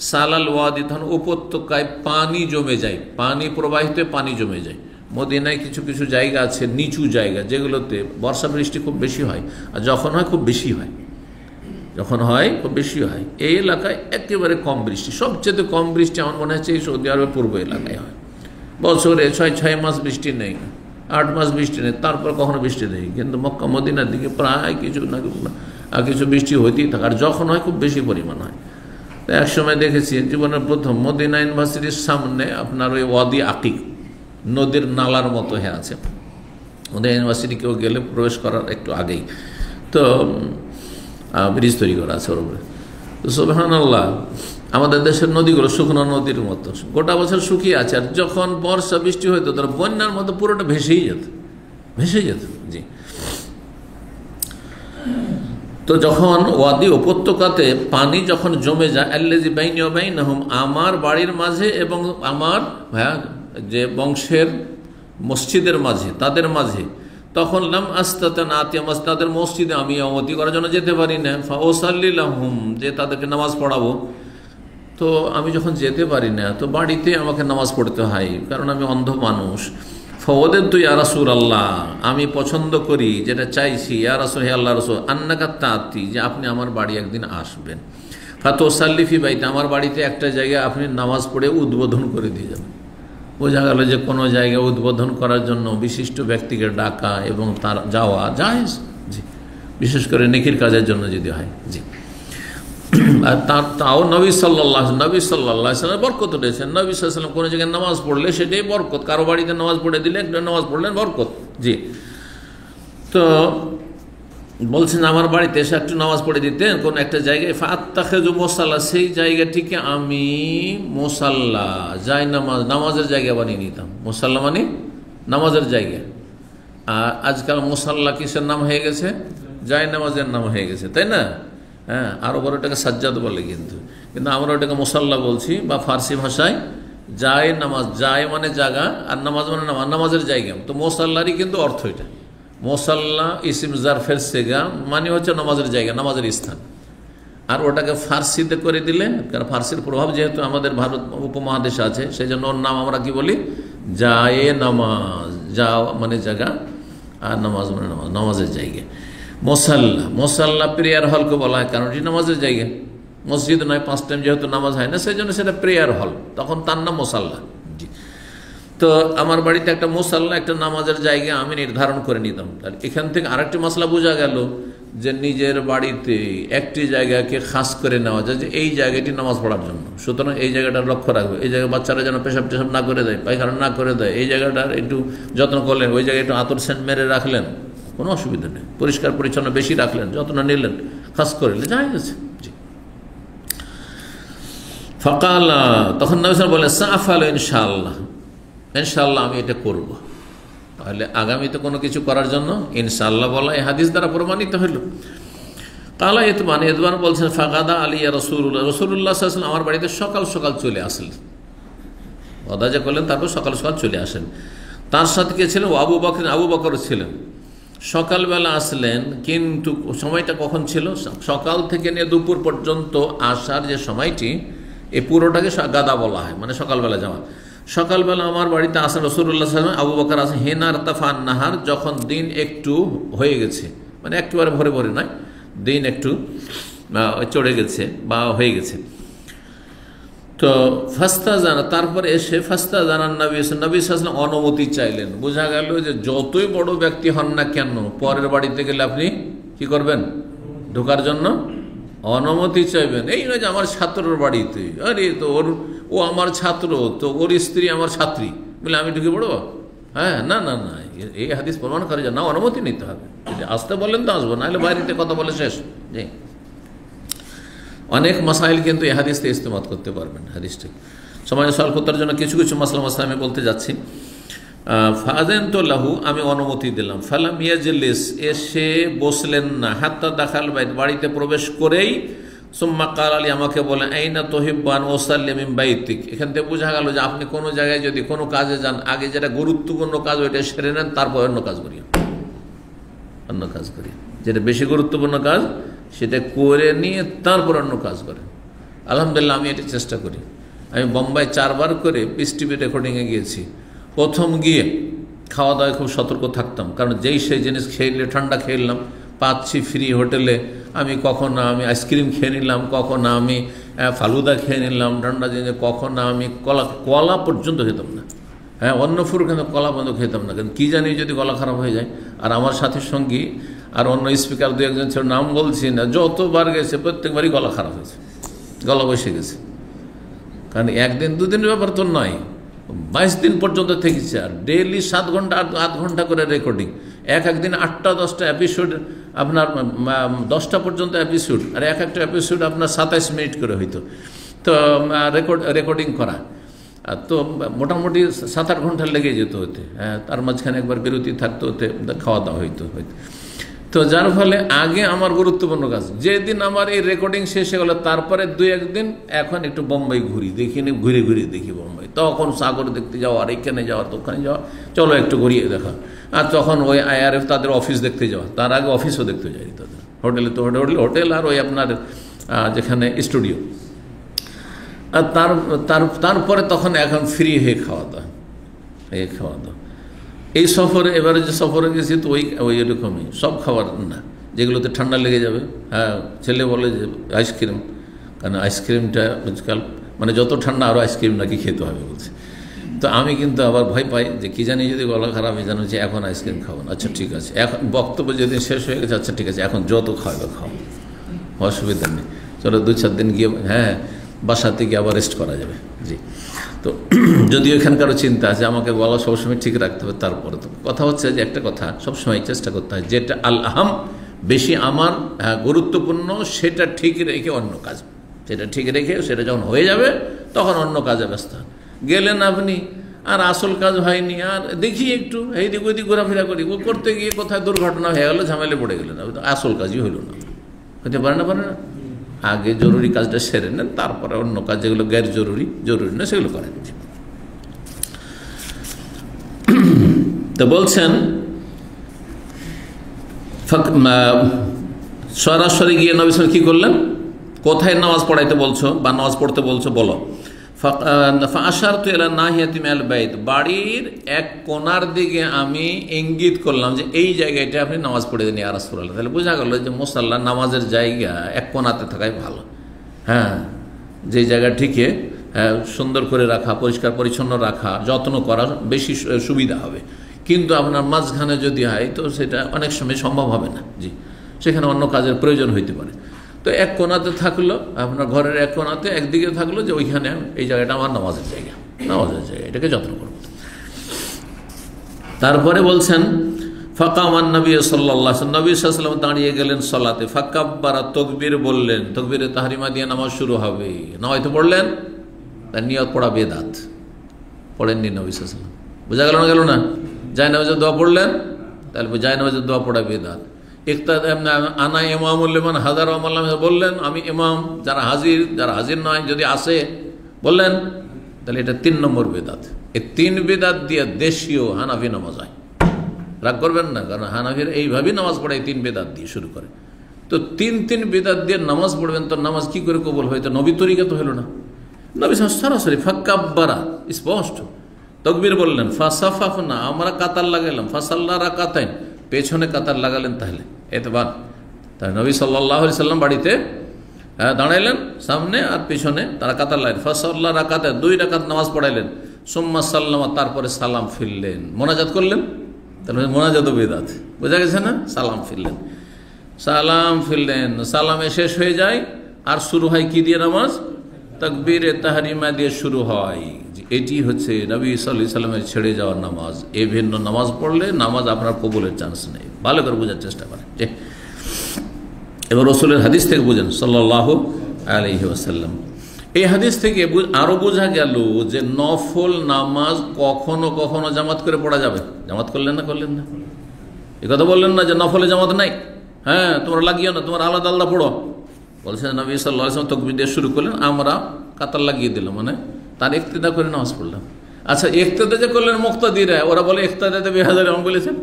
সালাল ওয়াদি, তখন উপত্যকায় পানি জমে যায়, পানি প্রবাহিত, পানি জমে যায়। মদিনায় কিছু কিছু জায়গা আছে, নিচু জায়গা, যেগুলোতে বর্ষা বৃষ্টি খুব বেশি হয়, আর যখন হয় খুব বেশি হয়, যখন হয় খুব বেশি হয়। এই এলাকায় একেবারে কম বৃষ্টি, সবচেয়ে কম বৃষ্টি আমার মনে হচ্ছে এই সৌদি আরবের পূর্ব এলাকায় হয়। বছরে 6 মাস বৃষ্টি নেই, 8 মাস বৃষ্টি নেই, তারপর কখনো বৃষ্টি নেই। কিন্তু মক্কা মদিনার দিকে প্রায় কিছু না কিছু বৃষ্টি হইতেই থাকে, আর যখন হয় খুব বেশি পরিমাণ হয়। তো এক সময় দেখেছি জীবনের প্রথম, মদিনা ইউনিভার্সিটির সামনে আপনার ওই ওয়াদি আকিক, নদীর নালার মতো হয়ে আছে, মদিনা ইউনিভার্সিটি কেউ গেলে প্রবেশ করার একটু আগেই তো ব্রিজ তৈরি করা আছে ওর উপরে। তো সুবহানাল্লাহ, আমাদের দেশের নদীগুলো শুকনো নদীর মতো গোটা বছর শুকিয়ে আছে, আর যখন বর্ষা বৃষ্টি হইতো তার বন্যার মতো পুরোটা ভেসেই যেত, ভেসে যেত। জি, তো যখন ওয়াদি উপত্যকাতে পানি যখন জমে যায়, আল্লাযী বাইনি ওয়া বাইনাহুম, আমার বাড়ির মাঝে এবং আমার যে বংশের মসজিদের মাঝে, তাদের মাঝে, তখন লাম আস্তাতান আতিয়া তাদের মসজিদে আমি ইমামতি করার জন্য যেতে পারি না। ফাউসাল্লি লাহুম, যে তাদেরকে নামাজ পড়াবো, তো আমি যখন যেতে পারি না, তো বাড়িতে আমাকে নামাজ পড়তে হয়, কারণ আমি অন্ধ মানুষ। ফাওয়াদাতু ইয়া রাসূলুল্লাহ, আমি পছন্দ করি, যেটা চাইছি, ইয়া রাসূল, হে আল্লাহর রাসূল, আন্নাকা তাতি, যে আপনি আমার বাড়ি একদিন আসবেন। ফাতুসাল্লি ফি বাইতি, আমার বাড়িতে একটা জায়গায় আপনি নামাজ পড়ে উদ্বোধন করে দিয়ে যাবেন। বোঝা গেল যে কোনো জায়গায় উদ্বোধন করার জন্য বিশিষ্ট ব্যক্তিকে ডাকা এবং তার যাওয়া জায়েজ, জি, বিশেষ করে নেকির কাজের জন্য যদি হয়। জি, আর তাও নবী সাল্লাল্লাহু আলাইহি সাল্লাম বরকত রয়েছেন। নবী সাল্লাল্লাহু আলাইহি সাল্লাম কোনো জায়গায় নামাজ পড়লে সেটাই বরকত, কারো বাড়িতে নামাজ পড়ে দিলে একটা নামাজ পড়লেন বরকত। জি, তো বলছেন আমার বাড়িতে এসে একটু নামাজ পড়ে দিতেন কোন একটা জায়গায়, ফাত্তাখিযু মুসাল্লা, সেই জায়গাটিকে আমি মুসাল্লা, নামাজের জায়গা বানিয়ে নিতাম। মুসাল্লা মানে নামাজের জায়গা। আর আজকাল মুসাল্লা কিসের নাম হয়ে গেছে? নামাজের নাম হয়ে গেছে, তাই না? হ্যাঁ, আরও বড় ওটাকে সাজ্জাদ বলে, কিন্তু আমরা ওটাকে মুসাল্লা বলছি, বা ফার্সি ভাষায় নামাজ, মানে জায়গা, আর নামাজ মানে নামাজের জায়গা। তো মুসাল্লারই কিন্তু অর্থ এটা, মুসাল্লা ইসিম জারফের সেগা, মানে হচ্ছে নামাজের জায়গা, নামাজের স্থান। আর ওটাকে ফার্সিতে করে দিলে, কারণ ফার্সির প্রভাব যেহেতু আমাদের ভারত উপমহাদেশে আছে, সেই জন্য ওর নাম আমরা কি বলি? নামাজ, মানে জায়গা, আর নামাজ মানে নামাজের জায়গা। মোসাল্লা প্রেয়ার হলকে বলা হয়, কারণ এটি নামাজের জায়গা, মসজিদ নয়, 5 টাইম যেহেতু নামাজ হয় না, সেই জন্য সেটা প্রেয়ার হল, তখন তার নাম মোসাল্লা। জি, তো আমার বাড়িতে একটা মুসাল্লা, একটা নামাজের জায়গা আমি নির্ধারণ করে নিতাম। তাহলে এখান থেকে আরেকটি মশলা বোঝা গেল যে নিজের বাড়িতে একটি জায়গাকে খাস করে নেওয়া যায়, যে এই জায়গাটি নামাজ পড়ার জন্য, সুতরাং এই জায়গাটা লক্ষ্য রাখবে, এই জায়গায় বাচ্চারা যেন পেশাব টেশাব না করে দেয়, পায়খানা না করে দেয়, এই জায়গাটার একটু যত্ন করলেন, ওই জায়গায় একটু আতর সেন্ট মেরে রাখলেন, কোনো অসুবিধা নেই, পরিষ্কার পরিচ্ছন্ন বেশি রাখলেন, যত্ন নিলেন, খাস করলে যাই আছে। জি, ফাকালা, তখন নবী সাল্লাল্লাহু আলাইহি ওয়াসাল্লাম বলে, সাফাল ইনশাআল্লাহ, ইনশাআল্লাহ আমি এটা করব। তাহলে আগামীতে কোনো কিছু করার জন্য ইনশাআল্লাহ বলা এই হাদিস দ্বারা প্রমাণিত হইল। কালা ইতবান বলছেন, ফাগাদা আলিয়া রাসূলুল্লাহ সাল্লাল্লাহু আলাইহি ওয়াসাল্লাম আমার বাড়িতে সকাল সকাল চলে আসলেন, ওয়াদা করলেন, তারপর সকাল সকাল চলে আসেন। তার সাথে কে ছিলেন? আবু বকর ছিলেন। সকালবেলা আসলেন, কিন্তু সময়টা কখন ছিল? সকাল থেকে নিয়ে দুপুর পর্যন্ত আসার যে সময়টি, এই পুরোটাকে গাদা বলা হয়, মানে সকালবেলা যাওয়া। সকালবেলা আমার বাড়িতে আসেন রাসূলুল্লাহ সাল্লাল্লাহু আলাইহি ওয়াসাল্লাম, আবু বকর আসেন হেনার তাফান নাহার, যখন দিন একটু হয়ে গেছে, মানে একেবারে ভরে ভরে নয়, দিন একটু চড়ে গেছে বা হয়ে গেছে। তো ফাস্তা জানা, তারপরে এসে ফাস্তা জানান নবী সাল্লাল্লাহু আলাইহি ওয়াসাল্লাম অনুমতি চাইলেন। বোঝা গেল যে যতই বড় ব্যক্তি হন না কেন, পরের বাড়িতে গেলে আপনি কি করবেন? ঢোকার জন্য অনুমতি চাইবেন। এই নয় যে আমার ছাত্রর বাড়িতে, আরে তো ও আমার ছাত্র, তো ওর স্ত্রী আমার ছাত্রী, বলে আমি ঢুকে পড়বো? হ্যাঁ, না না না, এই হাদিস প্রমাণ করে যে না, অনুমতি নিতে হবে। যদি আসতে বলেন তো আসবো, নাহলে বাইরেতে কথা বলে শেষ। জি, অনেক মাসাইল কিন্তু এই হাদিসতে ইস্তেমাল করতে পারবেন। হাদিসটি সময় সলভ করার জন্য কিছু কিছু মাসলা আমি বলতে যাচ্ছি। ফাযানতু লাহু, আমি অনুমতি দিলাম। ফালাম ইয়াজলিস, এসে বসলেন না। হাত্তা দাখাল বাইত, বাড়িতে প্রবেশ করেই সুম্মা ক্বাল আলী, আমাকে বলেন আইনা তুহিব্বু আন উসাল্লি মিন বাইতিক। এখান থেকে বোঝা গেল যে আপনি কোনো জায়গায় যদি কোনো কাজে যান, আগে যেটা গুরুত্বপূর্ণ কাজ ওইটা সেরে নেন, তারপর অন্য কাজ করি, অন্য কাজ করি। যেটা বেশি গুরুত্বপূর্ণ কাজ সেটা করে নিয়ে তারপর অন্য কাজ করেন। আলহামদুলিল্লাহ আমি এটা চেষ্টা করি। আমি বোম্বাই 4 বার করে পিস টিভি রেকর্ডিংয়ে গিয়েছি। প্রথম গিয়ে খাওয়া দাওয়ায় খুব সতর্ক থাকতাম, কারণ যেই সেই জিনিস খেয়ে ঠান্ডা খেয়ে নিলাম, পাচ্ছি ফ্রি হোটেলে, আমি কখনো আমি আইসক্রিম খেয়ে নিলাম, কখনো আমি ফালুদা খেয়ে নিলাম ঠান্ডা জিনিস, কখনো আমি কলা পর্যন্ত খেতাম না। হ্যাঁ, অন্য ফুড কিন্তু কলা পর্যন্ত খেতাম না, কারণ কী জানি যদি গলা খারাপ হয়ে যায়। আর আমার সাথে সঙ্গী আর অন্য স্পিকার 2-1 ছিল, নাম বলছি না, যতবার গেছে প্রত্যেকবারই গলা খারাপ হয়েছে, গলা বসে গেছে। কারণ 1 দিন 2 দিনের ব্যাপার তো নয়, 22 দিন পর্যন্ত থেকেছে। আর ডেইলি 7 ঘন্টা 8 ঘন্টা করে রেকর্ডিং, এক দিন 8টা 10টা এপিসোড, আপনার 10টা পর্যন্ত এপিসোড, আর একটা এপিসোড আপনার 27 মিনিট করে হইতো। তো রেকর্ডিং করা তো মোটামুটি 7-8 ঘন্টা লেগে যেত হতে। হ্যাঁ, তার মাঝখানে একবার বিরতি থাকতে হতে, খাওয়া দাওয়া হইতো। তো যার ফলে আগে আমার গুরুত্বপূর্ণ কাজ, যেদিন আমার এই রেকর্ডিং শেষ হয়ে গেল, তারপরে 2-1 দিন এখন একটু বোম্বাই ঘুরি, দেখিনি, ঘুরে ঘুরে দেখি বোম্বাই। তখন সাগর দেখতে যাওয়া, আর এখানে যাওয়া, ওখানে যাওয়া, চলো একটু ঘুরিয়ে দেখা। আর তখন ওই IRF তাদের অফিস দেখতে যাওয়া, তার আগে অফিসও দেখতে যাই তাদের, হোটেলে তো হোটেল, আর ওই আপনার যেখানে স্টুডিও। আর তারপরে তখন এখন ফ্রি হয়ে খাওয়া দাওয়া, এই সফরে, এবারে যে সফরে গেছি তো ওই এরকমই সব খাবার না, যেগুলোতে ঠান্ডা লেগে যাবে। হ্যাঁ, ছেলে বলে যে আইসক্রিম, কারণ আইসক্রিমটা আজকাল মানে যত ঠান্ডা আরও আইসক্রিম নাকি খেতে হবে বলছে। তো আমি কিন্তু আবার ভয় পাই যে কী জানি যদি গলা খারাপ হয়ে জানো যে এখন আইসক্রিম খাবো না। আচ্ছা ঠিক আছে, এখন বক্তব্য যেদিন শেষ হয়ে গেছে, আচ্ছা ঠিক আছে, এখন যত খাওয়াবে খাও, অসুবিধা নেই, চলো 2-4 দিন গিয়ে হ্যাঁ বাসাতে গিয়ে আবার রেস্ট করা যাবে। জি, তো যদিও এখানকারও চিন্তা আছে, আমাকে গলা সবসময় ঠিক রাখতে হবে। তারপরে তো কথা হচ্ছে যে একটা কথা সবসময় চেষ্টা করতে হয়, যেটা আল আহাম, বেশি আমার গুরুত্বপূর্ণ, সেটা ঠিক রেখে অন্য কাজ, সেটা ঠিক রেখে সেটা যখন হয়ে যাবে তখন অন্য কাজে ব্যস্ত হন। গেলেন আপনি, আর আসল কাজ হয়নি, আর দেখি একটু এইদিক ওইদিক ঘোরাফেরা করি, ও করতে গিয়ে কোথায় দুর্ঘটনা হয়ে গেলো, ঝামেলে পড়ে গেলেন, আসল কাজই হইল না। হতে পারে না। আগে জরুরি কাজটা সেরে নেন, তারপরে অন্য কাজ যেগুলো গ্যার জরুরি না সেগুলো করেন। তো বলছেন সরাসরি গিয়ে নবী সাল্লাল্লাহু আলাইহি ওয়াসাল্লাম কি করলেন? কোথায় নামাজ পড়াইতে বলছো বা নামাজ পড়তে বলছো বলো। ফাআশারতু ইলা নাহিয়াতি মিনাল বাইত, বাড়ির এক কোণার দিকে আমি ইঙ্গিত করলাম যে এই জায়গাটা আপনি নামাজ পড়ে দেন ইয়া রাসূলুল্লাহ। তাহলে বোঝা গেল যে মুসাল্লা, নামাজের জায়গা এক কোণাতে থাকাই ভালো। হ্যাঁ, যে জায়গাটিকে সুন্দর করে রাখা, পরিষ্কার পরিচ্ছন্ন রাখা, যত্ন করা বেশি সুবিধা হবে। কিন্তু আপনার মাঝখানে যদি হয় তো সেটা অনেক সময় সম্ভব হবে না। জি, সেখানে অন্য কাজের প্রয়োজন হইতে পারে। তো এক কোণাতে থাকলো, আপনার ঘরের এক কোণাতে একদিকে থাকলো যে ওইখানে এই জায়গাটা আমার নামাজের জায়গা, এটাকে যত্ন করব। তারপরে বলছেন ফাকামান নবী সাল্লাল্লাহু আলাইহি ওয়াসাল্লাম, নবী সাল্লাল্লাহু আলাইহি ওয়াসাল্লাম দাঁড়িয়ে গেলেন সলাতে। ফাকাব্বারা, তাকবীর বললেন, তাকবীরে তাহরিমা দিয়ে নামাজ শুরু হবে। নয়তো পড়লেন, তার নিয়ত পড়া বেদাত, পড়েননি নবী সাল্লাল্লাহু আলাইহি ওয়াসাল্লাম। বোঝা গেল না গেল না? জায়নামাজের দোয়া পড়লেন, তাহলে জায়নামাজের দোয়া পড়া বেদাত। আনা ইমামুল লিমান হাজার বললেন, আমি ইমাম, যারা হাজির নয় যদি আসে বললেন, তাহলে এটা 3 নম্বর বেদাত। এই 3 বেদাত দিয়ে দেশীয় হানাফি নামাজ হয়, রাগ করবেন না, কারণ হানাফিরা এইভাবেই নামাজ পড়ায় 3 বেদাত দিয়ে শুরু করে। তো 3 বেদাত দিয়ে নামাজ পড়বেন, তো নামাজ কি করে কবুল হয়? তো নবী তরিকা তো হলো না। নবী সরাসরি ফাক্কাব্বারা, স্পষ্ট তাকবীর বললেন, ফাসাফাফনা, আমরা কাতার লাগাইলাম, ফাসাল্লা রাকাতাইন, পেছনে কাতার লাগালেন, তাহলে এতবার। তাই নবী সাল্লাল্লাহু আলাইহি সাল্লাম বাড়িতে দাঁড়াইলেন সামনে আর পিছনে, তারা কাতার লাগালেন, ফাসাল্লা রাকাতাইন, 2 রাকাত নামাজ পড়াইলেন, সুম্মা সাল্লামা, তারপরে সালাম ফিরলেন, মোনাজাত করলেন। তাহলে মোনাজাত বেদাত, বোঝা গেছে না? সালাম ফিরলেন, সালামে শেষ হয়ে যায়, আর শুরু হয় কি দিয়ে? নামাজ তাকবীরে তাহরিমা দিয়ে শুরু হয়। এটি হচ্ছে নবী সাল্লাল্লাহু আলাইহি সাল্লামের ছেড়ে যাওয়ার নামাজ। এই ভিন্ন নামাজ পড়লে নামাজ আপনার কবুলের চান্স নেই। ভালো করে বোঝার চেষ্টা করেন। এবার রসুলের হাদিস থেকে বুঝেন সাল্লাল্লাহু আলাইহি ওয়াসাল্লাম। এই হাদিস থেকে আরো বোঝা গেল যে নফল নামাজ কখনো কখনো জামাত করে পড়া যাবে। জামাত করলেন না? এ কথা বললেন না যে নফলে জামাত নাই, হ্যাঁ তোমরা লাগিও না, তোমার আলাদা আলাদা পড়ো। বলছেন নবী সাল্লাল্লাহু আলাইহি ওয়াসাল্লাম তাকবীর দিয়ে শুরু করলেন, আমরা কাতার লাগিয়ে দিলাম, মানে তার ইক্তেদা করে নামাজ পড়লাম। আচ্ছা, ইক্তেদা যে করলেন মুক্তাদিরা, ওরা বলে ইক্তেদাতে বেহাজাল ইমাম বলেছেন,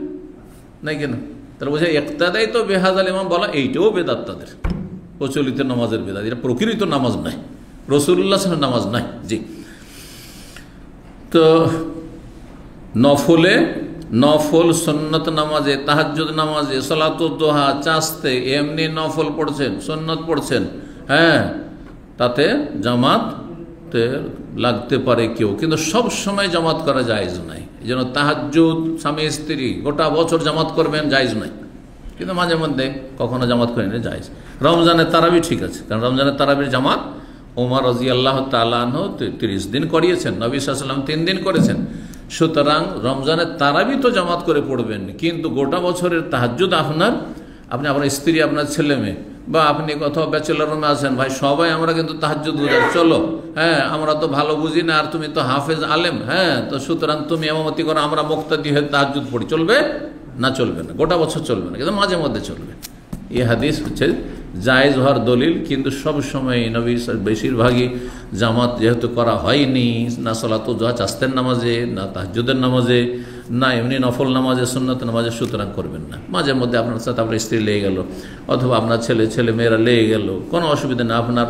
নাই কেন? তাহলে বোঝা ইক্তেদাই তো বেহাজাল ইমাম বলা, এইটাও বেদাত, তাদের প্রচলিত নামাজের বেদাত। এটা প্রকৃত নামাজ নাই, রাসূলুল্লাহ সাল্লাল্লাহু আলাইহি ওয়াসাল্লাম নামাজ নাই। জি, তো নফল সুন্নত নামাজে, তাহাজ্জুদ নামাজে, সালাতুদ দুহা, চাস্তে, এমনি নফল পড়ছেন, সুন্নত পড়ছেন, হ্যাঁ তাতে জামাত লাগতে পারে কেউ, কিন্তু সব সময় জামাত করা জায়েজ নাই। এই জন্য তাহাজ্জুদ স্বামী স্ত্রী গোটা বছর জামাত করবেন, জায়েজ নাই, কিন্তু মাঝে মধ্যে কখনো জামাত করে নিলে জায়েজ। রমজানের তারাবি ঠিক আছে, কারণ রমজানের তারাবির জামাত ওমর রাদিয়াল্লাহু তাআলা আনহু 30 দিন করিয়েছেন, নবী সাল্লাল্লাহু আলাইহি ওয়াসাল্লাম 3 দিন করেছেন। সুতরাং রমজানের তারাবি তো জামাত করে পড়বেন, কিন্তু গোটা বছরের তাহাজ্জুদ আপনি আপনার স্ত্রী, আপনার ছেলে মেয়ে, বা আপনি কোথাও ব্যাচেলর রুমে আছেন, ভাই সবাই আমরা কিন্তু তাহাজ্জুদ গুজার, চলো, হ্যাঁ আমরা তো ভালো বুঝি না, আর তুমি তো হাফেজ আলেম, হ্যাঁ তো সুতরাং তুমি ইমামতি করো, আমরা মুক্তাদি হয়ে তাহাজ্জুদ পড়ি, চলবে না? চলবে না, গোটা বছর চলবে না, কিন্তু মাঝে মধ্যে চলবে। এই হাদিস হচ্ছে জায়েজ হওয়ার দলিল, কিন্তু সব সময় নবী বেশিরভাগই জামাত যেহেতু করা হয়নি, না সালাতুদ দুহা চাস্তের নামাজে, না তাহাজ্জুদের নামাজে, না এমনি নফল নামাজে, সুন্নত নামাজে, সুতরাং করবেন না। মাঝে মধ্যে আপনার সাথে আপনার স্ত্রী লেগে গেল, অথবা আপনার ছেলে মেয়েরা লেগে গেল, কোনো অসুবিধা নেই। আপনার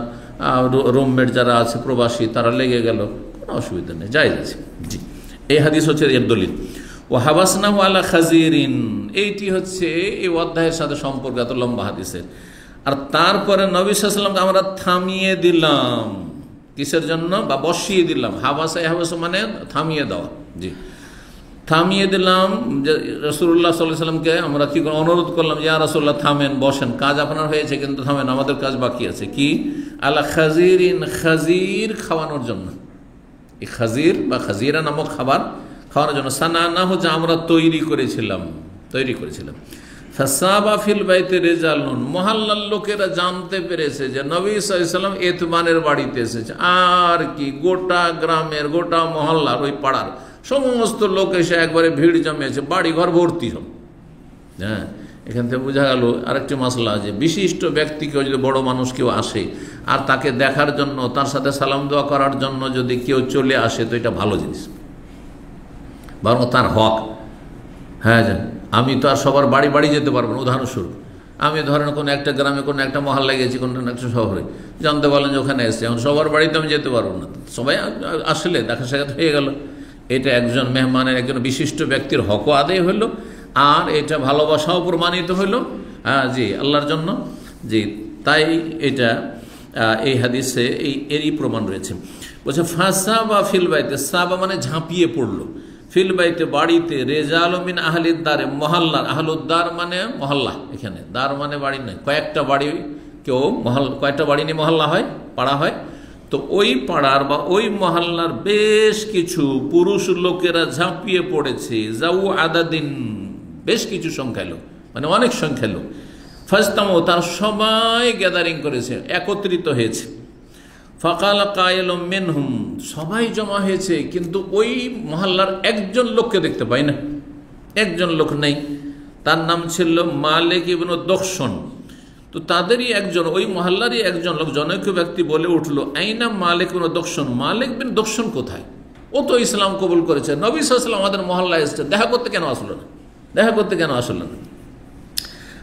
রুমমেট যারা আছে প্রবাসী, তারা লেগে গেল, কোনো অসুবিধা নেই, জায়েজ আছে। জি, এই হাদিস হচ্ছে এর দলিল। ও হাবাসনাহু আলা খাজিরিন, এইটি হচ্ছে এই অধ্যায়ের সাথে সম্পর্কিত লম্বা হাদিসের। আর তারপরে নবী সাল্লাল্লাহু আলাইহি ওয়াসাল্লামকে আমরা থামিয়ে দিলাম, কিসের জন্য? বা বসিয়ে দিলাম। হাবাসা মানে থামিয়ে দেওয়া। জি, থামিয়ে দিলাম, যে রাসূলুল্লাহ সাল্লাল্লাহু আলাইহি ওয়াসাল্লামকে আমরা কি অনুরোধ করলাম, ইয়া রাসূলুল্লাহ থামেন, বসেন, কাজ আপনার হয়েছে কিন্তু থামেন, আমাদের কাজ বাকি আছে। কি? আলা খাজিরিন, খাজির খাওয়ানোর জন্য। এই খাজির বা খাজিরা নামক খাবার খাওয়ানোর জন্য। সানানাহু, যা আমরা তৈরি করেছিলাম। ফাসাবা ফিল বাইতে রিজালুন, মহল্লার লোকেরা জানতে পেরেছে যে নবী সাল্লাল্লাহু আলাইহি ওয়াসাল্লাম এতমানের বাড়িতে এসেছে। আর কি, গোটা গ্রামের, গোটা মহল্লার, ওই পাড়ার সমস্ত লোক এসে একবারে ভিড় জমিয়েছে, বাড়ি ঘর ভর্তি সব। হ্যাঁ, এখান থেকে বোঝা গেল আরেকটি মাসলা, যে বিশিষ্ট ব্যক্তি কেউ যদি, বড় মানুষ কেউ আসে আর তাকে দেখার জন্য, তার সাথে সালাম দোয়া করার জন্য যদি কেউ চলে আসে, তো এটা ভালো জিনিস, বরং তার হক। হ্যাঁ, আমি তো আর সবার বাড়ি বাড়ি যেতে পারবো না। উদাহরণস্বরূপ, আমি ধরেন কোনো একটা গ্রামে, কোনো একটা মহল্লায় গেছি, কোনো একটা শহরে, জানতে পারলেন যে ওখানে এসছে, এখন সবার বাড়িতে আমি যেতে পারবো না। সবাই আসলে দেখা সাক্ষাৎ হয়ে গেল, এটা একজন মেহমানের, একজন বিশিষ্ট ব্যক্তির হকও আদায় হইল, আর এটা ভালোবাসাও প্রমাণিত হইল, হ্যাঁ জি, আল্লাহর জন্য। জি, তাই এটা এই হাদিসে এরই প্রমাণ রয়েছে। বলছে ফাসাবা ফিল বাইতে, সাবা মানে ঝাঁপিয়ে পড়লো, ফিল বাইতে বাড়িতে, রেজাল মিন আহলিদ দারে, মহল্লার, আহলুদ্দার মানে মহল্লা, এখানে দার মানে বাড়ি নয়, কয়েকটা বাড়ি, কেউ কয়েকটা বাড়ি নিয়ে মহল্লা হয়, পাড়া হয়, তো ওই পাড়ার বা ওই মহল্লার বেশ কিছু পুরুষ লোকেরা ঝাঁপিয়ে পড়েছে, যাও আদাদিন, বেশ কিছু সংখ্যা লোক, মানে অনেক সংখ্যা লোক। ফাজতামু, তার সবাই গ্যাদারিং করেছে, একত্রিত হয়েছে। ফাকাল কায়েলুম মিনহুম, সবাই জমা হয়েছে, কিন্তু ওই মহল্লার একজন লোককে দেখতে পাই না, একজন লোক নেই। তার নাম ছিল মালিক ইবনে দখশন। তো তাদেরই একজন, ওই মহল্লারই একজন লোক, জনৈক ব্যক্তি বলে উঠলো, আইনা মালিক ইবনে দখশন, মালিক বিন দখশন কোথায়? ও তো ইসলাম কবুল করেছে, নবী সাল্লাল্লাহু আলাইহি ওয়াসাল্লাম আমাদের মহল্লায় এসেছে, দেখা করতে কেন আসলো না? দেখা করতে কেন আসলেন?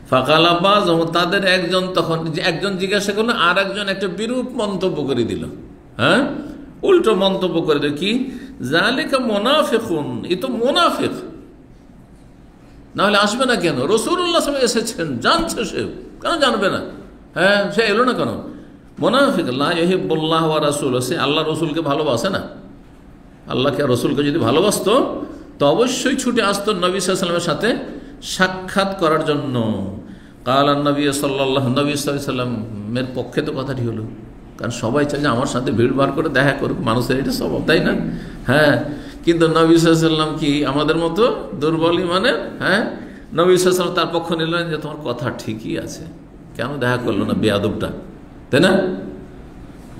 ফাকাল আব্বাস, তাদের একজন তখন একজন জিজ্ঞাসা করলো, আর একজন একটা বিরূপ মন্তব্য করে দিল। হ্যাঁ, উল্টো মন্তব্য করে দিল, কি? যালিকা মুনাফিকুন, এ তো মুনাফিক, না হলে আসবে না কেন? রাসূলুল্লাহ সাল্লাল্লাহু আলাইহি ওয়াসাল্লাম এসেছেন, জানছে সে, কেন জানবে না? হ্যাঁ, সে এলো না কেন? মুনাফিক লা ইউহিব্বুল্লাহ ওয়া রাসূলুহু, সে আল্লাহ রসুলকে ভালোবাসে না। আল্লাহকে রসুলকে যদি ভালোবাসতো তো অবশ্যই ছুটে আসতো নবী সাল্লাল্লাহু আলাইহি ওয়াসাল্লামের সাথে সাক্ষাৎ করার জন্য। কালা নবী সাল্লাল্লাহু, নবী সাল্লাল্লাহু আলাইহি ওয়াসাল্লামের পক্ষে তো কথাটি হলো, কারণ সবাই চায় যে আমার সাথে ভিড় ভাড় করে দেখা করুক, মানুষের এটা স্বভাব, তাই না? হ্যাঁ, কিন্তু নবী সাল্লাল্লাহু আলাইহি ওয়াসাল্লাম কি আমাদের মতো দুর্বল ইমানের? হ্যাঁ, নবী সাল্লাল্লাহু আলাইহি ওয়াসাল্লাম তার পক্ষ নিলেন যে তোমার কথা ঠিকই আছে, কেন দেখা করলো না বেয়াদবটা, তাই না?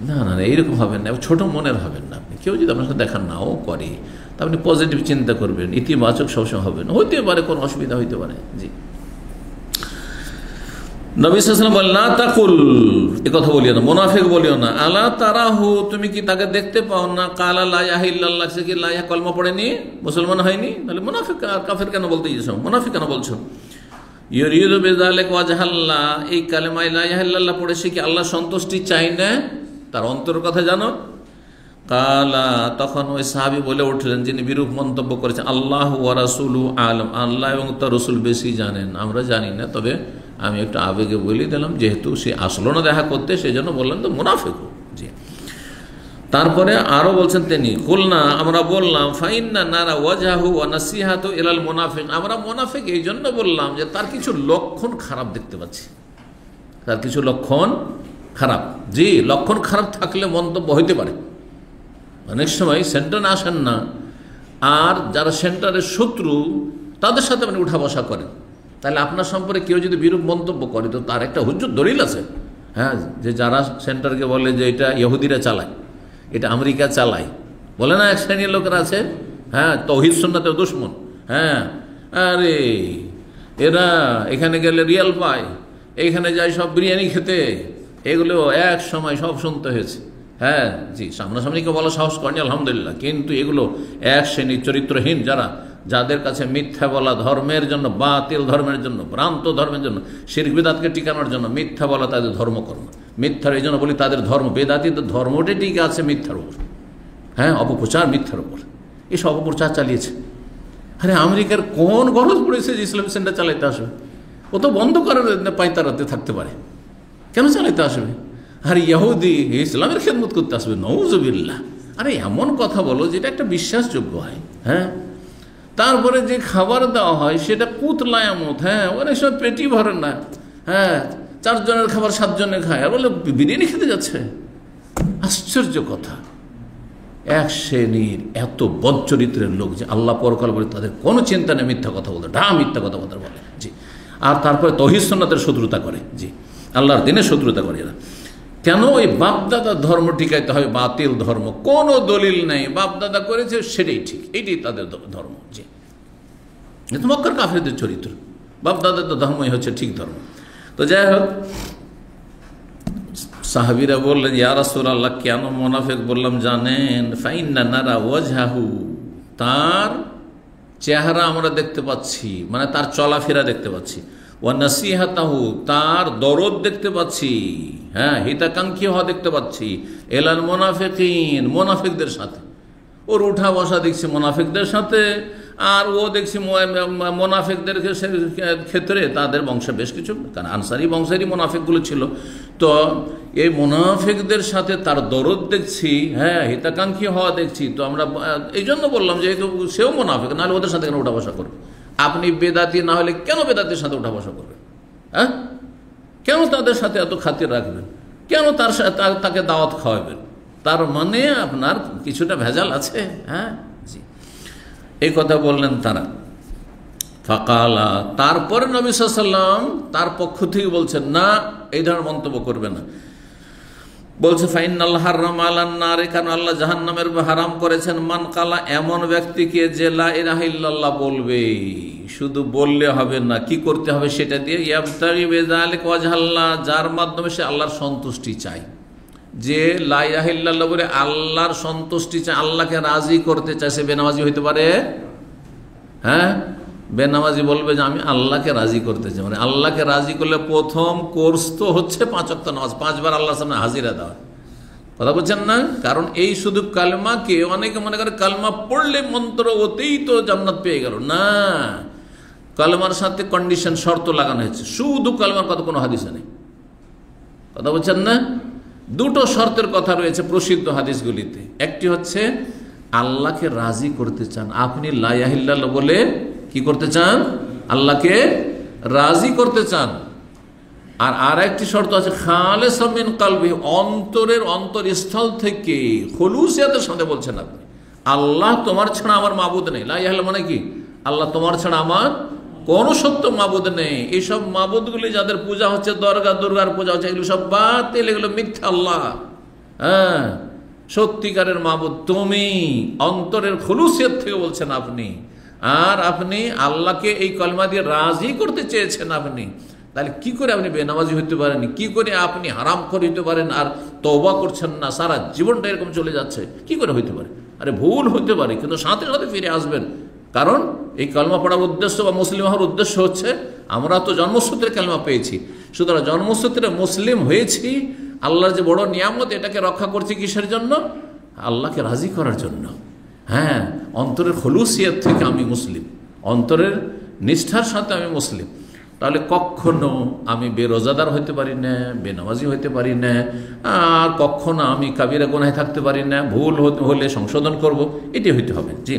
না না না, এইরকম হবেন না, ছোট মনের হবেন না আপনি। কেউ যদি আপনার সাথে দেখা নাও করে তা আপনি পজিটিভ চিন্তা করবেন, ইতিবাচক সবসময় হবেন, হইতে পারে কোনো অসুবিধা হইতে পারে। জি, নবী সাল্লাল্লাহু আলাইহি ওয়াসাল্লাম বলেন, না তাকুল, এ কথা বলিও না, মুনাফিক বলিও না। আলা তারাহু, তুমি কি তাকে দেখতে পাও না? কালা লা ইলাহা ইল্লাল্লাহ, সে কি লা ইলাহা কলমা পড়েনি, মুসলমান হয়নি, তাহলে মুনাফিক আর কাফের কেন বলতে গিয়েছো? মুনাফিক কেন বলছো? ইউরিদু বিযালিকা ওয়াজহাল্লাহ, এই কালেমা লা ইলাহা ইল্লাল্লাহ পড়ে সে কি আল্লাহ সন্তুষ্টি চায় না? তার অন্তরের কথা জানো? কালা, তখন ওই সাহাবী বলে উঠলেন যিনি বিরূপ মন্তব্য করেছেন, আল্লাহু ওয়া রাসূলুহু আ'লাম, আল্লাহ এবং তার রাসূল বেশি জানেন, আমরা জানি না, তবে আমি একটু আবেগে বলে দিলাম, যেহেতু সে আসলো না দেখা করতে, সেই জন্য বললেন তো মুনাফিক। জি, তারপরে আরো বলছেন তিনি, কুলনা, আমরা বললাম, ফাইন্না নারা ওয়াজহাহু ওয়া নাসিহাতু ইলাল মুনাফিক, আমরা মুনাফিক এই জন্য বললাম যে তার কিছু লক্ষণ খারাপ দেখতে পাচ্ছি, তার কিছু লক্ষণ খারাপ। জি, লক্ষণ খারাপ থাকলে মন্তব্য হইতে পারে। অনেক সময় সেন্টারে আসেন না, আর যারা সেন্টারের শত্রু তাদের সাথে আপনি উঠা বসা করেন, তাহলে আপনার সম্পর্কে কেউ যদি বিরূপ মন্তব্য করে তো তার একটা হুজ্জত দলিল আছে। হ্যাঁ, যে যারা সেন্টারকে বলে যে এটা ইহুদিরা চালায়, এটা আমেরিকা চালায়, বলে না, এক শ্রেণীর লোকেরা আছে, হ্যাঁ, তাওহীদ সুন্নাতের দুশমন। হ্যাঁ, আরে এরা এখানে গেলে রিয়াল পায়, এইখানে যায় সব বিরিয়ানি খেতে, এগুলো এক সময় সব শুনতে হয়েছে। হ্যাঁ, জি, সামনাসামনিকে বলা সাহস করেনি আলহামদুলিল্লাহ, কিন্তু এগুলো এক শ্রেণীর চরিত্রহীন, যাদের কাছে মিথ্যা বলা ধর্মের জন্য, বাতিল ধর্মের জন্য, ভ্রান্ত ধর্মের জন্য, শিরক বিদআতকে টিকানোর জন্য মিথ্যা বলা তাদের ধর্মকর্ম। মিথ্যার এই জন্য বলি তাদের ধর্ম, বেদাতীদের ধর্মটাই টিকে আছে মিথ্যার উপর। হ্যাঁ, অপপ্রচার মিথ্যার উপর, এসব অপপ্রচার চালিয়েছে। আরে আমেরিকার কোন গরজ পড়েছে যে ইসলামিক সেন্টার চালাইতে আসবে? ও তো বন্ধ করার পায়তারাতে থাকতে পারে, কেন চালাইতে আসবে? আর ইহুদি ইসলামের খেদমত করতে আসবে, নাউযুবিল্লাহ। আরে এমন কথা বলো যেটা একটা বিশ্বাসযোগ্য হয়। হ্যাঁ, তারপরে যে খাবার দেওয়া হয় সেটা কুতলায়ামত। হ্যাঁ, অনেক সময় পেটি ভরে না। হ্যাঁ, 4 জনের খাবার 7 জনে খায়, আর বলে বিরিয়ানি খেতে যাচ্ছে। আশ্চর্য কথা। এক শ্রেণীর এত বদচরিত্রের লোক যে আল্লাহ পরকাল বলে তাদের কোনো চিন্তা নেই, মিথ্যা কথা বলতে, মিথ্যা কথা বলতে বলে। জি, আর তারপরে তাওহীদ সুন্নাতের শত্রুতা করে। জি, আল্লাহর দিনের শত্রুতা করে এরা। কেন? ওই বাপদাদার ধর্ম টিকাইতে হবে, বাতিল ধর্ম, কোনো দলিল নেই, বাপদাদা করেছে সেটাই ঠিক, এইটাই তাদের ধর্ম। জি, এটা মক্কার কাফেরদের চরিত্র, বাপদাদাদের ধর্মই হচ্ছে ঠিক ধর্ম। তো যাই হোক, সাহাবীরা বললেন, ইয়া রাসূলুল্লাহ, কেন মুনাফিক বললাম জানেন? ফাইন্না নারা ওয়াজহাহু, তার চেহারা আমরা দেখতে পাচ্ছি, মানে তার চলাফেরা দেখতে পাচ্ছি, ওয়া নাসিহাতাহু, তার দরদ দেখতে পাচ্ছি, হ্যাঁ, হিতাকাঙ্ক্ষী হওয়া দেখতে পাচ্ছি, এলাল মুনাফিকিন, মুনাফিকদের সাথে ওর উঠা বসা দেখছি মুনাফিকদের সাথে, আর ও দেখছি মুনাফিকদের ক্ষেত্রে তাদের বংশে বেশ কিছু, কারণ আনসারি বংশেরই মুনাফিকগুলো ছিল, তো এই মুনাফিকদের সাথে তার দরদ দেখছি, হ্যাঁ, হিতাকাঙ্ক্ষী হওয়া দেখছি। তো আমরা এই জন্য বললাম যে সেও মুনাফিক, নাহলে ওদের সাথে কেন উঠা বসা করবে? আপনি বেদাতি না হলে কেন বেদাতির সাথে উঠা বসা করবেন? হ্যাঁ, কেন তাদের সাথে এত খাতির রাখবেন? কেন তার সাথে তাকে দাওয়াত খাওয়াবেন? তার মানে আপনার কিছুটা ভেজাল আছে। হ্যাঁ, জি, এই কথা বললেন তারা। ফাকালা, তারপরে নবী সাল্লাল্লাহু আলাইহি ওয়াসাল্লাম তার পক্ষ থেকে বলছেন, না, এই ধরনের মন্তব্য করবে না। বলছে, ফাইনাল্লাহ হারাম আলান নার, কারণ আল্লাহ জাহান্নামের হারাম করেছেন মান কালা, এমন ব্যক্তিকে যে লা ইলাহা ইল্লাল্লাহ বলবে, শুধু বললে হবে না, কি করতে হবে সেটা দিয়ে, ইয়াবতাগি বিযালিকা ওয়াজহাল্লাহ, যার মাধ্যমে সে আল্লাহর সন্তুষ্টি চায়। যে লা ইলাহা ইল্লাল্লাহ বলে আল্লাহর সন্তুষ্টি চায়, আল্লাহকে রাজি করতে চায়, সে বেনামাজি হইতে পারে। হ্যাঁ, বেনামাজি বলবে যে আমি আল্লাহকে রাজি করতে চাই, মানে আল্লাহকে রাজি করলে প্রথম কোর্স তো হচ্ছে 5 ওয়াক্ত নামাজ, 5 বার আল্লাহর সামনে হাজিরা দেওয়া। কথা বলছেন না? কারণ এই শুধু কালমাকে অনেকে মনে করে কালমা পড়লে মন্ত্র ওতেই তো জান্নাত পেয়ে গেল। না, কালমার সাথে কন্ডিশন, শর্ত লাগানো হয়েছে। শুধু কালমার কথা কোনো হাদিসে নেই। কথা বলছেন না? দুটো শর্তের কথা রয়েছে প্রসিদ্ধ হাদিসগুলিতে। একটি হচ্ছে আল্লাহকে রাজি করতে চান, আপনি লা ইলাহা ইল্লাল্লাহ বলে কি করতে চান? আল্লাহকে রাজি করতে চান। আর আরেকটি শর্ত আছে খালেসা মিন কলবি, অন্তরের অন্তরস্থল থেকে খুলুসিয়াতের সাথে বলছেন আপনি আল্লাহ তোমার ছাড়া আমার মাবুদ নেই। লা ইলাহা ইল্লাল্লাহ মানে কি? আল্লাহ তোমার ছাড়া আমার কোনো সত্য মাবুদ নেই। এইসব মাবুদগুলি যাদের পূজা হচ্ছে, দরগা দুর্গার পূজা হচ্ছে, এগুলো সব বাতিল, এগুলো মিথ্যা। আল্লাহ হ্যাঁ সত্যিকারের মাবুদ তুমি, অন্তরের খুলুসিয়ত থেকে বলছেন আপনি। আর আপনি আল্লাহকে এই কলমা দিয়ে রাজি করতে চেয়েছেন আপনি। তাহলে কি করে আপনি বেনামাজি হইতে পারেন? কি করে আপনি হারাম করে হইতে পারেন আর তওবা করছেন না? সারা জীবনটা এরকম চলে যাচ্ছে, কি করে হইতে পারে? আরে ভুল হতে পারে, কিন্তু সাথে সাথে ফিরে আসবেন। কারণ এই কালমা পড়ার উদ্দেশ্য বা মুসলিম হওয়ার উদ্দেশ্য হচ্ছে আমরা তো জন্মসূত্রে কালমা পেয়েছি, সুতরাং জন্মসূত্রে মুসলিম হয়েছি। আল্লাহর যে বড় নিয়ামত, এটাকে রক্ষা করছি কিসের জন্য? আল্লাহকে রাজি করার জন্য। হ্যাঁ, অন্তরের খুলুসিয়ত থেকে আমি মুসলিম, অন্তরের নিষ্ঠার সাথে আমি মুসলিম। তাহলে কখনো আমি বেরোজাদার হইতে পারি না, বেনামাজি হইতে পারি না, আর কখনো আমি কাবিরা গুনাহে থাকতে পারি না। ভুল হলে সংশোধন করব, এটি হইতে হবে। জি।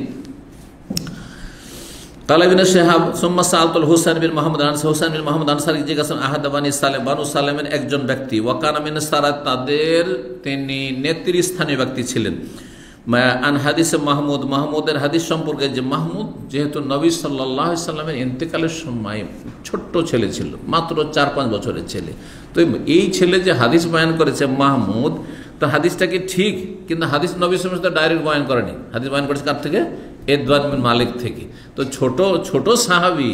قال ابن شهاب ثم سألت الحسين بن محمد الأنصاري, হুসাইন বিন মুহাম্মদ আনসারী জিজ্ঞাসা আহাদ বানি সালেম, বানু সালেমের একজন ব্যক্তি, ওয়াকানা মিন সারাত, তাদের তিনি নেতৃস্থানীয় ব্যক্তি ছিলেন। আন হাদিসে মাহমুদ, মাহমুদের হাদিস সম্পর্কে, যে মাহমুদ যেহেতু নবী সাল্লাল্লাহু আলাইহি সাল্লামের ইন্তেকালের সময় ছোট্ট ছেলে ছিল, মাত্র 4-5 বছরের ছেলে। তো এই ছেলে যে হাদিস বয়ান করেছে মাহমুদ, তো হাদিসটা কি ঠিক? কিন্তু হাদিস নবী সাল্লাল্লাহু আলাইহি ওয়াসাল্লাম ডাইরেক্ট বয়ান করেনি, হাদিস বয়ান করেছে কার থেকে? ইদবান বিন মালিক থেকে। তো ছোট সাহাবী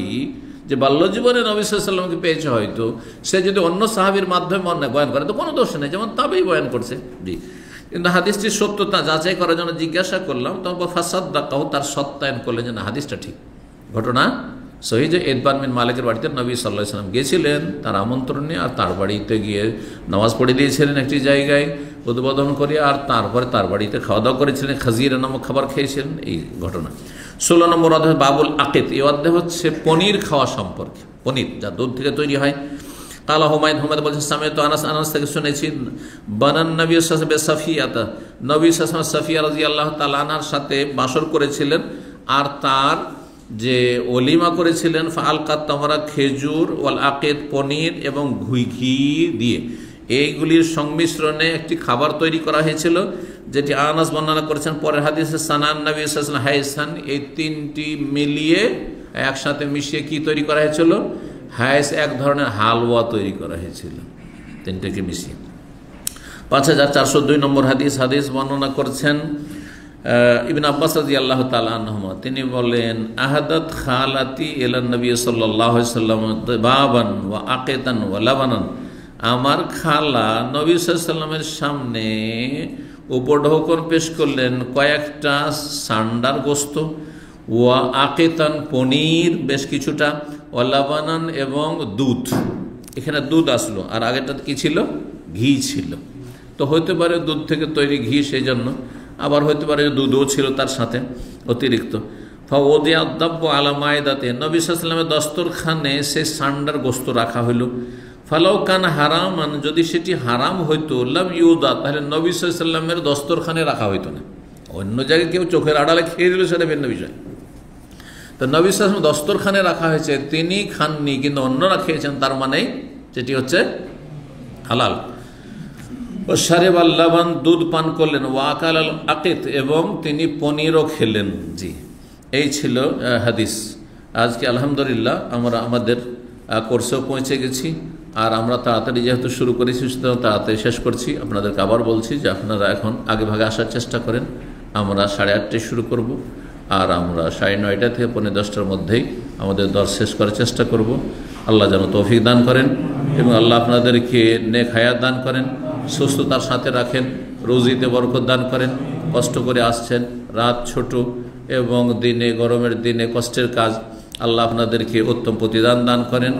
যে বাল্যজীবনে নবী সাল্লাল্লাহু আলাইহি ওয়াসাল্লামকে পেয়েছে, হয়তো সে যদি অন্য সাহাবীর মাধ্যমে বয়ান করে তো কোনো দোষ নেই, যেমন তাবেই বয়ান করছে। জি। কিন্তু হাদিসটির সত্যতা যাচাই করার জন্য জিজ্ঞাসা করলাম, তখন ফাসাদ্দাকাহু, তার সত্যায়ন করলেন যে না, হাদিসটা ঠিক। ঘটনা সহি যে ইদবান বিন মালিকের বাড়িতে নবী সাল্লাল্লাহু আলাইহি ওয়াসাল্লাম গিয়েছিলেন তার আমন্ত্রণে, আর তার বাড়িতে গিয়ে নামাজ পড়ে দিয়েছিলেন একটি জায়গায় উদ্বোধন করে, আর তারপরে তার বাড়িতে খাওয়া দাওয়া করেছিলেন, খাজিরা নামক খাবার খেয়েছিলেন। এই ঘটনা 16 নম্বর অধ্যায় বাবুল আকিদ। এই অধ্যায় হচ্ছে পনির খাওয়া সম্পর্কে, পনির যা দুধ থেকে তৈরি হয়। কালা হুমায়ুন, হুমায়ুন বলছেন সামে তো আনাস, আনাস থেকে শুনেছি, বানান নবী সাল্লাল্লাহু আলাইহি ওয়াসাল্লাম সাফিয়াতা, নবী সাল্লাল্লাহু আলাইহি ওয়াসাল্লাম সাফিয়া রাদিয়াল্লাহু তাআলা আনহার সাথে বাসর করেছিলেন, আর তার যে ওলিমা করেছিলেন ফালকাত তামরা, খেজুর, ওয়াল আকিদ, পনির এবং ঘি দিয়ে, এইগুলির সংমিশ্রণে একটি খাবার তৈরি করা হয়েছিল, যেটি আনাস বর্ণনা করেছেন। পরের হাদিসে সানান নবী সাল্লাল্লাহু আলাইহি ওয়াসাল্লাম হাইসান, এই তিনটি মিলিয়ে একসাথে মিশিয়ে কি তৈরি করা হয়েছিল? হায়েস, এক ধরনের হালুয়া তৈরি করা হয়েছিল, তিনটাকে মিশিয়ে। 5402 নম্বর হাদিস, হাদিস বর্ণনা করছেন ইবনে আব্বাস রাদিয়াল্লাহু তাআলা আনহুমা, তিনি বলেন আহাদাত খালাতি ইলা নবী সাল্লাল্লাহু আলাইহি ওয়াসাল্লাম বাবান ওয়া আকিতান ওয়া লাবানান, আমার খালা নবী সাল্লাল্লাহু আলাইহি ওয়াসাল্লামের সামনে উপঢৌকন পেশ করলেন কয়েকটা সান্ডার গোস্ত, ওয়া আকিতান পনির বেশ কিছুটা, ওয়া লাবানান এবং দুধ। এখানে দুধ আসলো, আর আগেরটা কি ছিল? ঘি ছিল। তো হইতে পারে দুধ থেকে তৈরি ঘি, সেই জন্য। আবার হইতে পারে দুধও ছিল তার সাথে অতিরিক্ত। ফাওদিয়া দাব্ব আলা মায়দাতে, নবী সাল্লাল্লাহু আলাইহি ওয়াসাল্লামের দস্তরখানে সে সান্ডার গোস্ত রাখা হইল। ফালাউ কান হারামান, যদি সেটি হারাম হইতো, লাম ইউদা, তাহলে নবী সাল্লাল্লাহু আলাইহি ওয়াসাল্লামের দস্তরখানে রাখা হইতো না। অন্য জায়গায় কেউ চোখের আড়ালে খেয়ে দিল, সেটা ভিন্ন বিষয়। তো নবী সাল্লাল্লাহু আলাইহি ওয়াসাল্লাম দস্তরখানে রাখা হয়েছে, তিনি খাননি কিন্তু অন্যরা খেয়েছেন, তার মানে যেটি হচ্ছে হালাল। ও শারিব আল লাবান, দুধ পান করলেন, ওয়াকাল আল আকিত, এবং তিনি পনিরও খেলেন। জি, এই ছিল হাদিস। আজকে আলহামদুলিল্লাহ আমরা আমাদের কোর্সেও পৌঁছে গেছি, আর আমরা তাড়াতাড়ি যেহেতু শুরু করেছি সুতরাং তাড়াতাড়ি শেষ করছি। আপনাদেরকে আবার বলছি যে আপনারা এখন আগে ভাগে আসার চেষ্টা করেন। আমরা 8:30টায় শুরু করব, আর আমরা 9:30 থেকে 10:45টার মধ্যেই আমাদের দর্শ শেষ করার চেষ্টা করব। আল্লাহ যেন তৌফিক দান করেন, এবং আল্লাহ আপনাদেরকে নেক হায়াত দান করেন, সুস্থতার সাথে রাখেন, রুজিতে বরকত দান করেন। কষ্ট করে আসছেন, রাত ছোট এবং দিনে, গরমের দিনে কষ্টের কাজ, আল্লাহ আপনাদেরকে উত্তম প্রতিদান দান করেন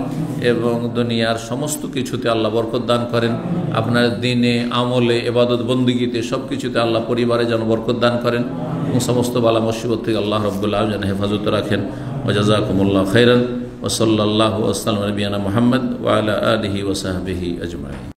এবং দুনিয়ার সমস্ত কিছুতে আল্লাহ বরকত দান করেন। আপনার দিনে, আমলে, ইবাদত বন্দেগীতে সব কিছুতে আল্লাহ পরিবারে যেন বরকত দান করেন এবং সমস্ত বালা মুসিবত থেকে আল্লাহ রাব্বুল আলামিন যেন হেফাজত রাখেন। ওয়া জাযাকুমুল্লাহু খাইরান ওয়া সাল্লাল্লাহু ওয়া সাল্লাম আলা নবিয়িনা মুহাম্মদ ওয়া আলা আলিহি ওয়া সাহবিহি আজমাইন।